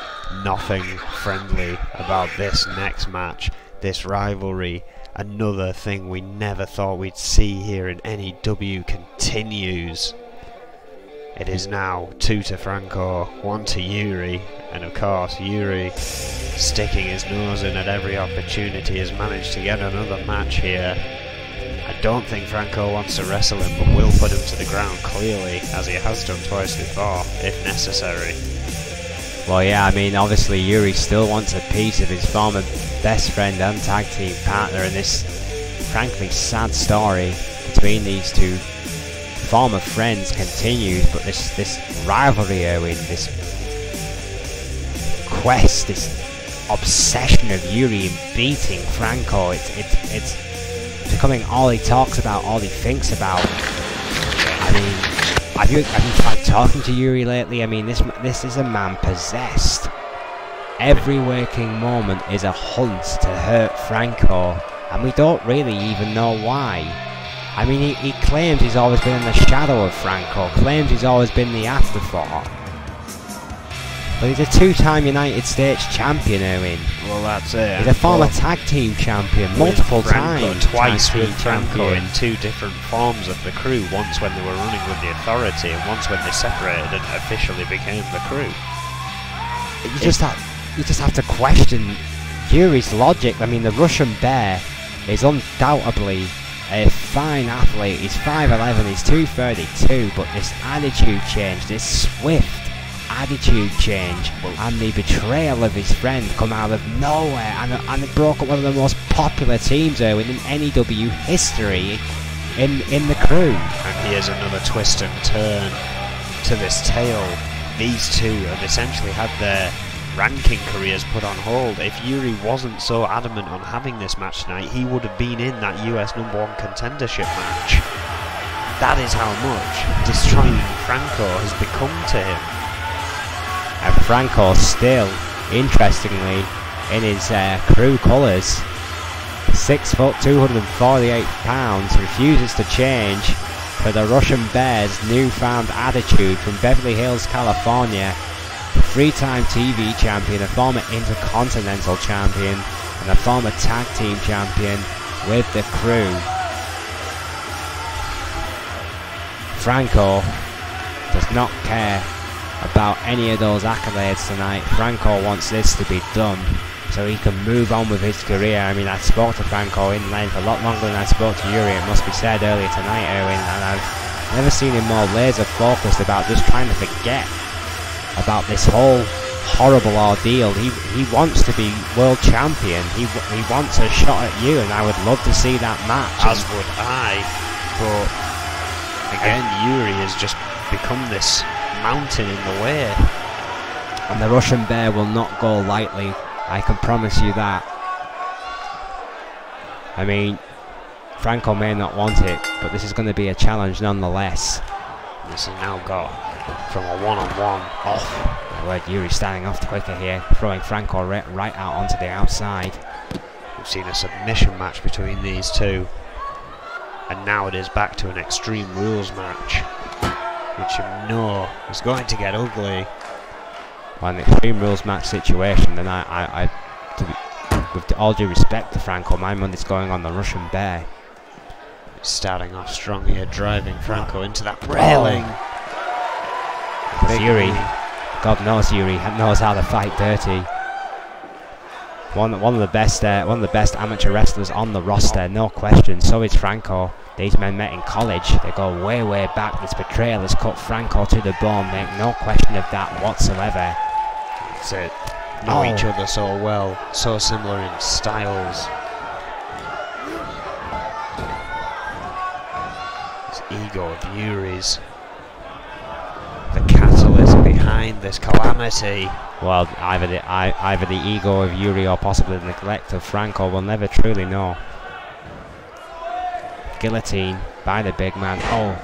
Speaker 2: nothing friendly about this next match, this rivalry. Another thing we never thought we'd see here in N.E.W. continues. It is now 2 to Franco, 1 to Yuri, and of course Yuri, sticking his nose in at every opportunity, has managed to get another match here. I don't think Franco wants to wrestle him, but will put him to the ground clearly, as he has done twice before, if necessary.
Speaker 1: Well, yeah, I mean, obviously Yuri still wants a piece of his former best friend and tag team partner, and this, frankly, sad story between these two former friends continues, but this rivalry, Owen, this quest, this obsession of Yuri in beating Franco, it's becoming all he talks about, all he thinks about. I mean, have you tried talking to Yuri lately? I mean, this is a man possessed. Every waking moment is a hunt to hurt Franco, and we don't really even know why. I mean, he claims he's always been in the shadow of Franco, claims he's always been the afterthought. But he's a two-time United States champion, Owen.
Speaker 2: Well, that's it.
Speaker 1: He's a former tag team champion, multiple times.
Speaker 2: Twice with Franco in 2 different forms of the crew. Once when they were running with the Authority, and once when they separated and officially became the crew.
Speaker 1: You just have to question Yuri's logic. I mean, the Russian Bear is undoubtedly a fine athlete. He's 5'11", he's 232, but this attitude change, this swift attitude change, and the betrayal of his friend come out of nowhere, and it broke up one of the most popular teams in N.E.W. history in the crew.
Speaker 2: And here's another twist and turn to this tale. These two have essentially had their ranking careers put on hold. If Yuri wasn't so adamant on having this match tonight, he would have been in that US #1 contendership match. That is how much destroying Franco has become to him.
Speaker 1: And Franco still, interestingly, in his crew colours, 6 foot, 248 pounds, refuses to change for the Russian Bear's newfound attitude from Beverly Hills, California. 3-time TV champion, a former Intercontinental champion, and a former tag team champion with the crew. Franco does not care about any of those accolades tonight. Franco wants this to be done so he can move on with his career. I mean, I spoke to Franco in length a lot longer than I spoke to Yuri, it must be said, earlier tonight, Erwin, and I've never seen him more laser focused about just trying to forget about this whole horrible ordeal. He wants to be world champion. He wants a shot at you, and I would love to see that match.
Speaker 2: As would I, but again, Yuri has just become this mountain in the way,
Speaker 1: and the Russian Bear will not go lightly, I can promise you that. I mean, Franco may not want it, but this is going to be a challenge nonetheless.
Speaker 2: This has now got from a one-on-one off.
Speaker 1: My word, Yuri standing off quicker here, throwing Franco right out onto the outside.
Speaker 2: We've seen a submission match between these two, and now it is back to an Extreme Rules match, which you know is going to get ugly.
Speaker 1: Well, an Extreme Rules match situation, then with all due respect to Franco, my money's going on the Russian Bear.
Speaker 2: Starting off strong here, driving Franco into that railing.
Speaker 1: Yuri, God knows Yuri knows how to fight dirty. One of the best amateur wrestlers on the roster, no question. So is Franco. These men met in college. They go way back. This betrayal has cut Franco to the bone. Make no question of that whatsoever.
Speaker 2: That's it. Know each other so well, so similar in styles. Ego of Yuri's the catalyst behind this calamity.
Speaker 1: Well, either the ego of Yuri or possibly the neglect of Franco, we'll never truly know. Guillotine by the big man. Oh,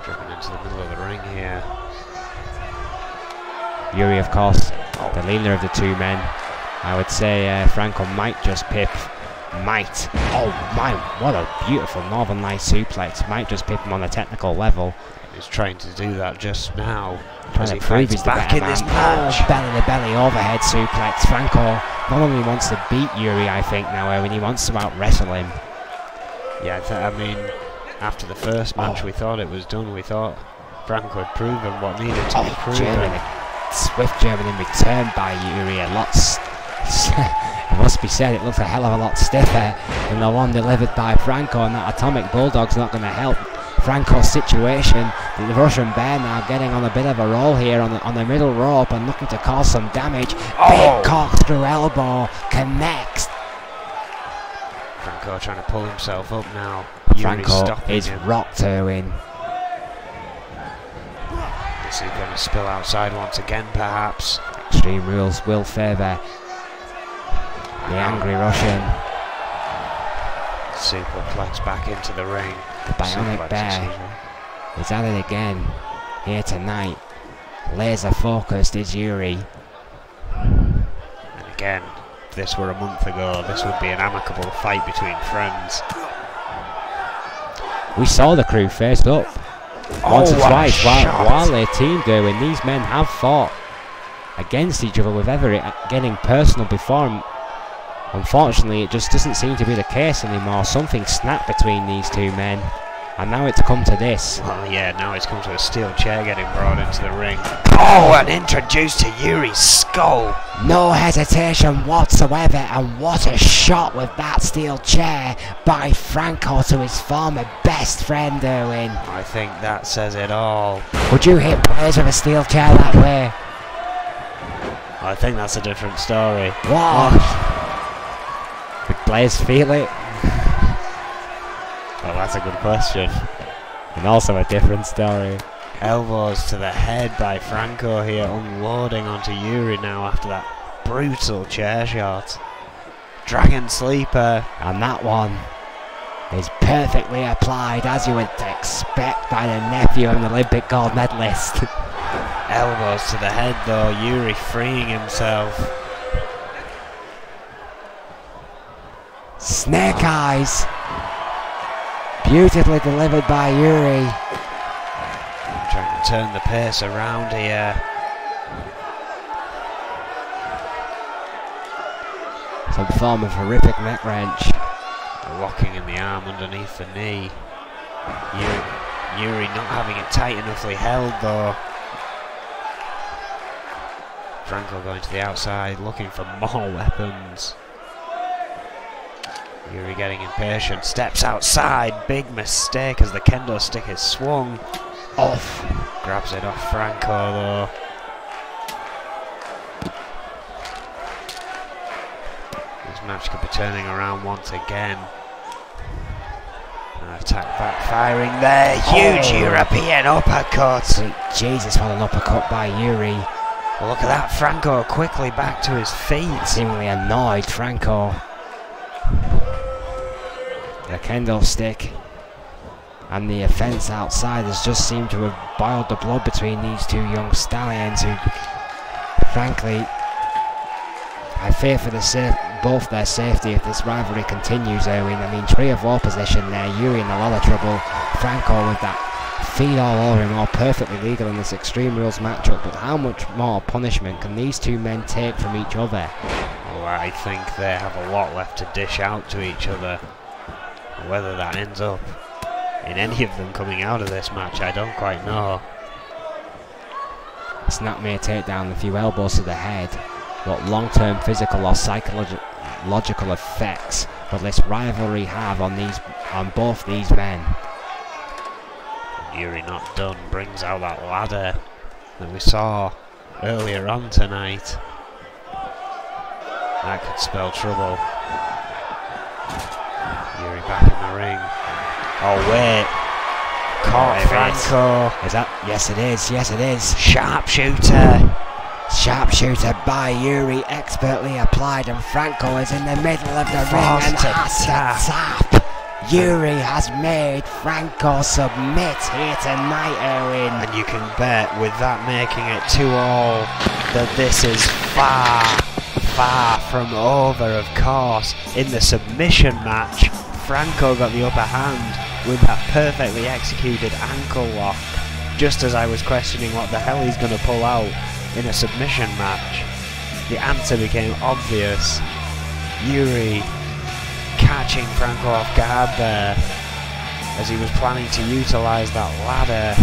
Speaker 2: driven into the middle of the ring here.
Speaker 1: Yuri, of course, the leader of the two men. I would say Franco might just pip. Might. Oh my, what a beautiful Northern Lights suplex. Might just pip him on a technical level.
Speaker 2: He's trying to do that just now.
Speaker 1: Trying to prove he's back in this match. Belly to belly overhead suplex. Franco not only wants to beat Yuri, I think, now, when he wants to out wrestle him.
Speaker 2: Yeah, I mean, after the first match, we thought it was done. We thought Franco had proven what needed to be proven.
Speaker 1: Swift German in return by Yuri. A lot. It must be said, it looks a hell of a lot stiffer than the one delivered by Franco, and that Atomic Bulldog's not going to help Franco's situation. The Russian Bear now getting on a bit of a roll here on the middle rope and looking to cause some damage. Big corkscrew elbow connects.
Speaker 2: Franco trying to pull himself up now.
Speaker 1: Franco is rocked Irwin.
Speaker 2: This is going to spill outside once again, perhaps.
Speaker 1: Extreme Rules will favour the angry Russian.
Speaker 2: Superplex back into the ring.
Speaker 1: The Bionic Bear is at it again here tonight. Laser focused is Yuri.
Speaker 2: And again, if this were a month ago, this would be an amicable fight between friends.
Speaker 1: We saw the crew face up once or twice while they teamed doing. These men have fought against each other with Everett getting personal before. Unfortunately, it just doesn't seem to be the case anymore. Something snapped between these two men, and now it's come to this.
Speaker 2: Well, yeah, now it's come to a steel chair getting brought into the ring. Oh, and introduced to Yuri's skull.
Speaker 1: No hesitation whatsoever, and what a shot with that steel chair by Franco to his former best friend, Irwin.
Speaker 2: I think that says it all.
Speaker 1: Would you hit players with a steel chair that way?
Speaker 2: I think that's a different story.
Speaker 1: What? Would players feel it?
Speaker 2: Well, that's a good question.
Speaker 1: And also a different story.
Speaker 2: Elbows to the head by Franco here, unloading onto Yuri now after that brutal chair shot. Dragon Sleeper.
Speaker 1: And that one is perfectly applied, as you would expect by the nephew of an Olympic gold medalist.
Speaker 2: Elbows to the head though, Yuri freeing himself.
Speaker 1: Snake eyes. Beautifully delivered by Yuri.
Speaker 2: Trying to turn the pace around here.
Speaker 1: Some form of horrific neck wrench.
Speaker 2: Locking in the arm underneath the knee. Yuri not having it tight enoughly held though. Franco going to the outside, looking for more weapons. Yuri getting impatient, steps outside, big mistake as the kendo stick is swung off. Grabs it off Franco though. This match could be turning around once again. An attack backfiring there, huge European uppercut.
Speaker 1: Sweet Jesus, what an uppercut by Yuri.
Speaker 2: Well, look at that, Franco quickly back to his feet.
Speaker 1: Seemingly annoyed, Franco. The kendo stick And the offence outside has just seemed to have boiled the blood between these two young stallions who, frankly, I fear for both their safety if this rivalry continues, Erwin. I mean, tree of war position there, Yuri in a lot of trouble, Franco with that feed all over him, all perfectly legal in this Extreme Rules matchup, but how much more punishment can these two men take from each other?
Speaker 2: Oh, I think they have a lot left to dish out to each other. Whether that ends up in any of them coming out of this match, I don't quite know.
Speaker 1: Snap may take down a few elbows to the head. What long-term physical or psychological effects will this rivalry have on both these men?
Speaker 2: Yuri not done, brings out that ladder that we saw earlier on tonight. That could spell trouble. Yuri back in the ring. Oh wait, caught Franco.
Speaker 1: Is that? Yes it is, yes it is.
Speaker 2: Sharpshooter.
Speaker 1: Sharpshooter by Yuri, expertly applied, and Franco is in the middle of the ring and has to tap. Yuri has made Franco submit here tonight, Erwin.
Speaker 2: And you can bet, with that making it 2-all, that this is far, far from over, of course. In the submission match, Franco got the upper hand with that perfectly executed ankle lock, just as I was questioning what the hell he's going to pull out in a submission match. The answer became obvious. Yuri catching Franco off guard there as he was planning to utilise that ladder.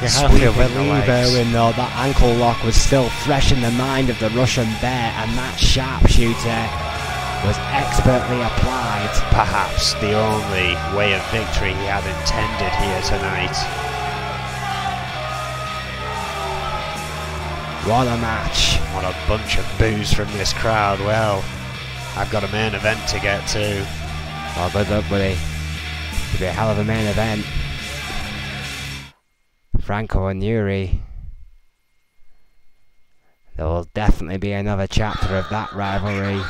Speaker 1: You have to believe, Erwin, though, that ankle lock was still fresh in the mind of the Russian bear, and that sharpshooter was expertly applied.
Speaker 2: Perhaps the only way of victory he had intended here tonight.
Speaker 1: What a match.
Speaker 2: What a bunch of boos from this crowd. Well, I've got a main event to get to.
Speaker 1: Oh, good luck, buddy. It'll be a hell of a main event. Franco and Yuri. There will definitely be another chapter of that rivalry.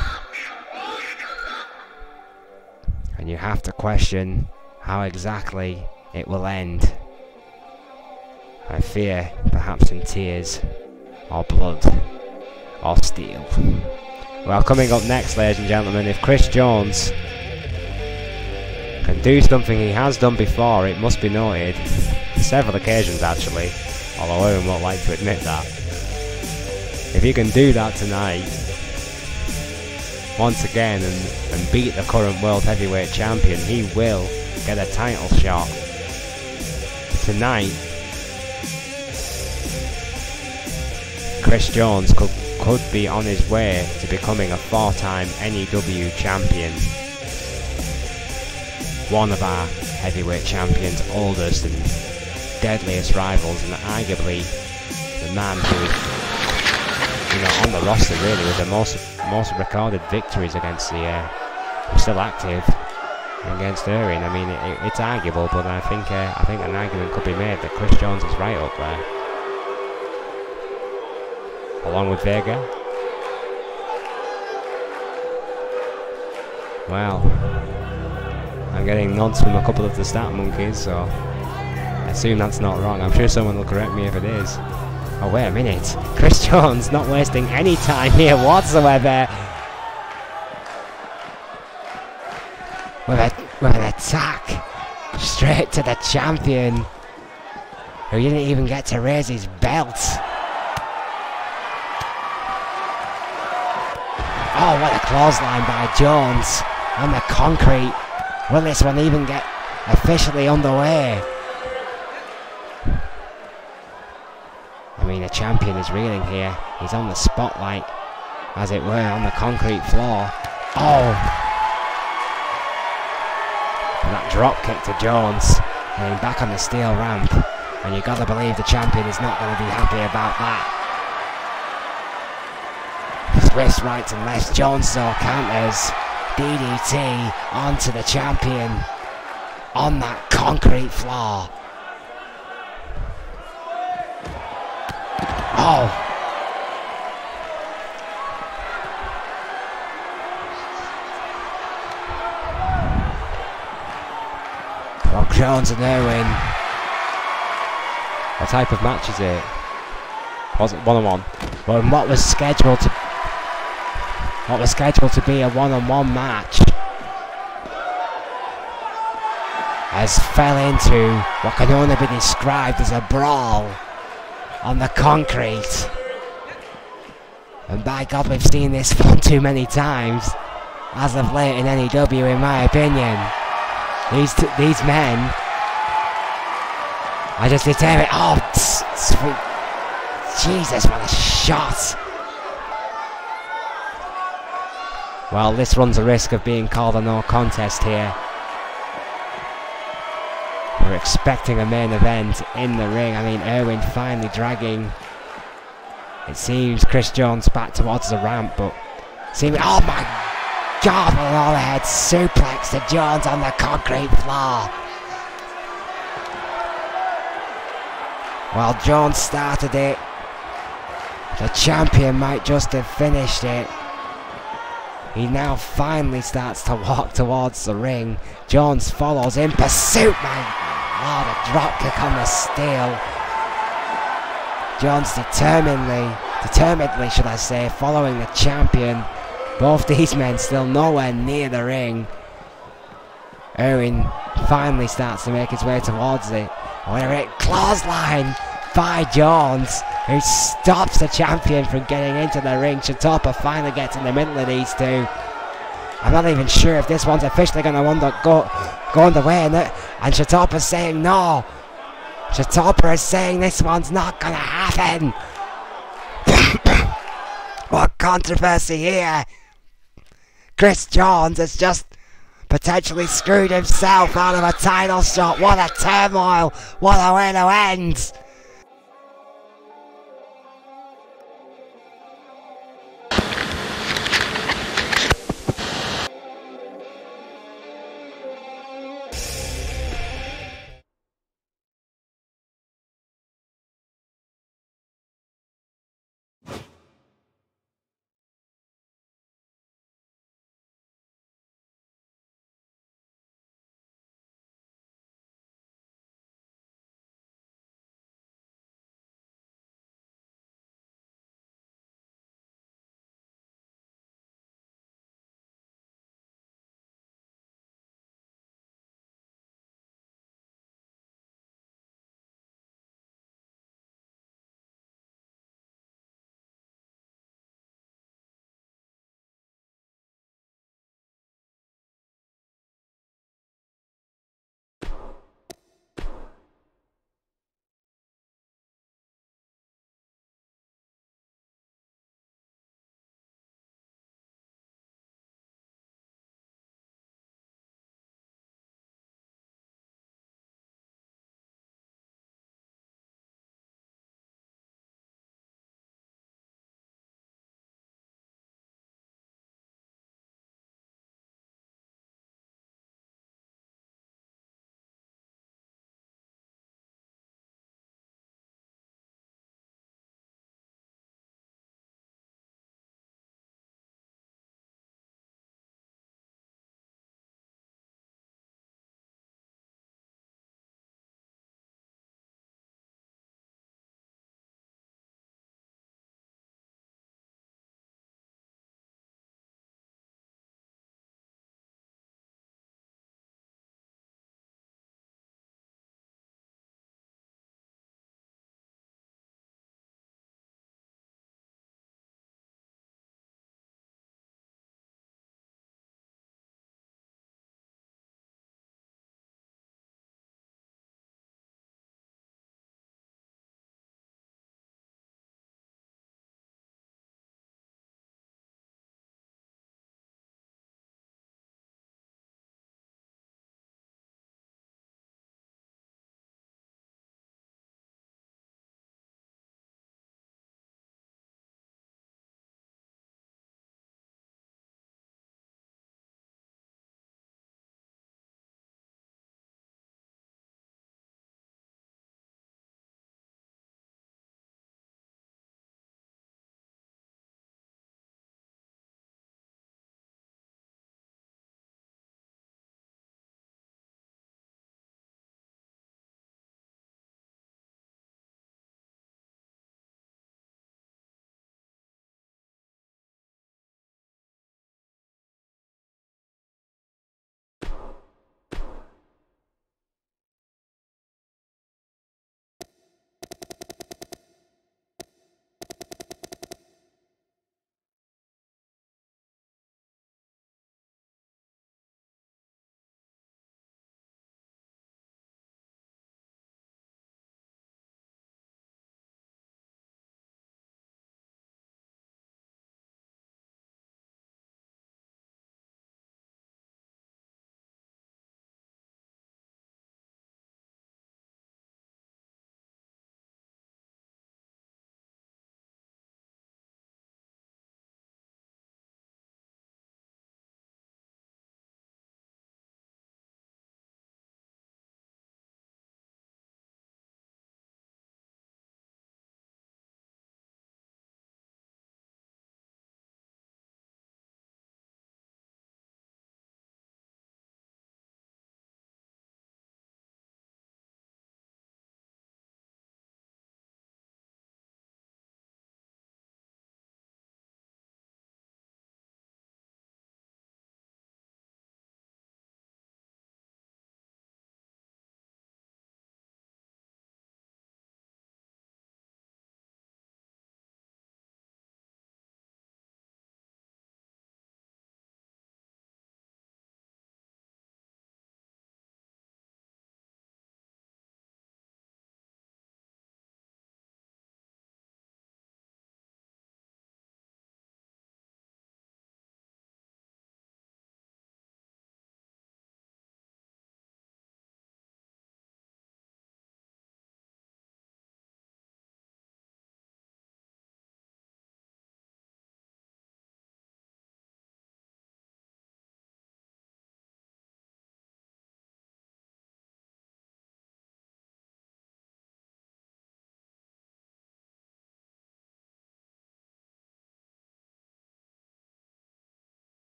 Speaker 1: And you have to question how exactly it will end. I fear, perhaps in tears, or blood, or steel. Well, coming up next, ladies and gentlemen, if Chris Jones can do something he has done before, it must be noted, several occasions actually, although Owen won't like to admit that. If he can do that tonight, once again, and beat the current World Heavyweight Champion, he will get a title shot. Tonight, Chris Jones could be on his way to becoming a 4-time N.E.W. champion. One of our heavyweight champions' oldest and deadliest rivals, and arguably the man who is, on the roster really with the most recorded victories against who's still active against Erwin. I mean, it's arguable, but I think an argument could be made that Chris Jones is right up there, along with Vega. Well, I'm getting nods from a couple of the stat monkeys, so I assume that's not wrong. I'm sure someone will correct me if it is. Oh, wait a minute. Chris Jones not wasting any time here whatsoever. With an attack straight to the champion, who didn't even get to raise his belt. Oh, what a clothesline by Jones on the concrete. Will this one even get officially underway? I mean, the champion is reeling here. He's on the spotlight, as it were, on the concrete floor. Oh! And that drop kick to Jones. And back on the steel ramp. And you gotta believe the champion is not going to be happy about that. Twists right and left. Jones though counters. DDT onto the champion on that concrete floor. Oh! Well, Jones and Irwin.
Speaker 3: What type of match is it? Was it one-on-one?
Speaker 1: Well, what was scheduled to be a one-on-one match has fell into what can only be described as a brawl on the concrete. And by God, we've seen this far too many times as of late in N.E.W, in my opinion. These men are just determined. Oh, sweet Jesus, what a shot! Well, this runs a risk of being called a no contest here. We're expecting a main event in the ring. I mean, Irwin finally dragging, it seems, Chris Jones back towards the ramp, but seeming, oh my God, with an overhead suplex to Jones on the concrete floor. Well, Jones started it. The champion might just have finished it. He now finally starts to walk towards the ring. Jones follows in pursuit. My Lord, a drop kick on the steel. Jones determinedly should I say, following the champion. Both these men still nowhere near the ring. Irwin finally starts to make his way towards it. Where it clothesline by Jones, who stops the champion from getting into the ring. Chatopa finally gets in the middle of these two. I'm not even sure if this one's officially going to go underway, and Chatopa's saying no. Chatopa is saying this one's not going to happen. What controversy here. Chris Jones has just potentially screwed himself out of a title shot. What a turmoil. What a way to end.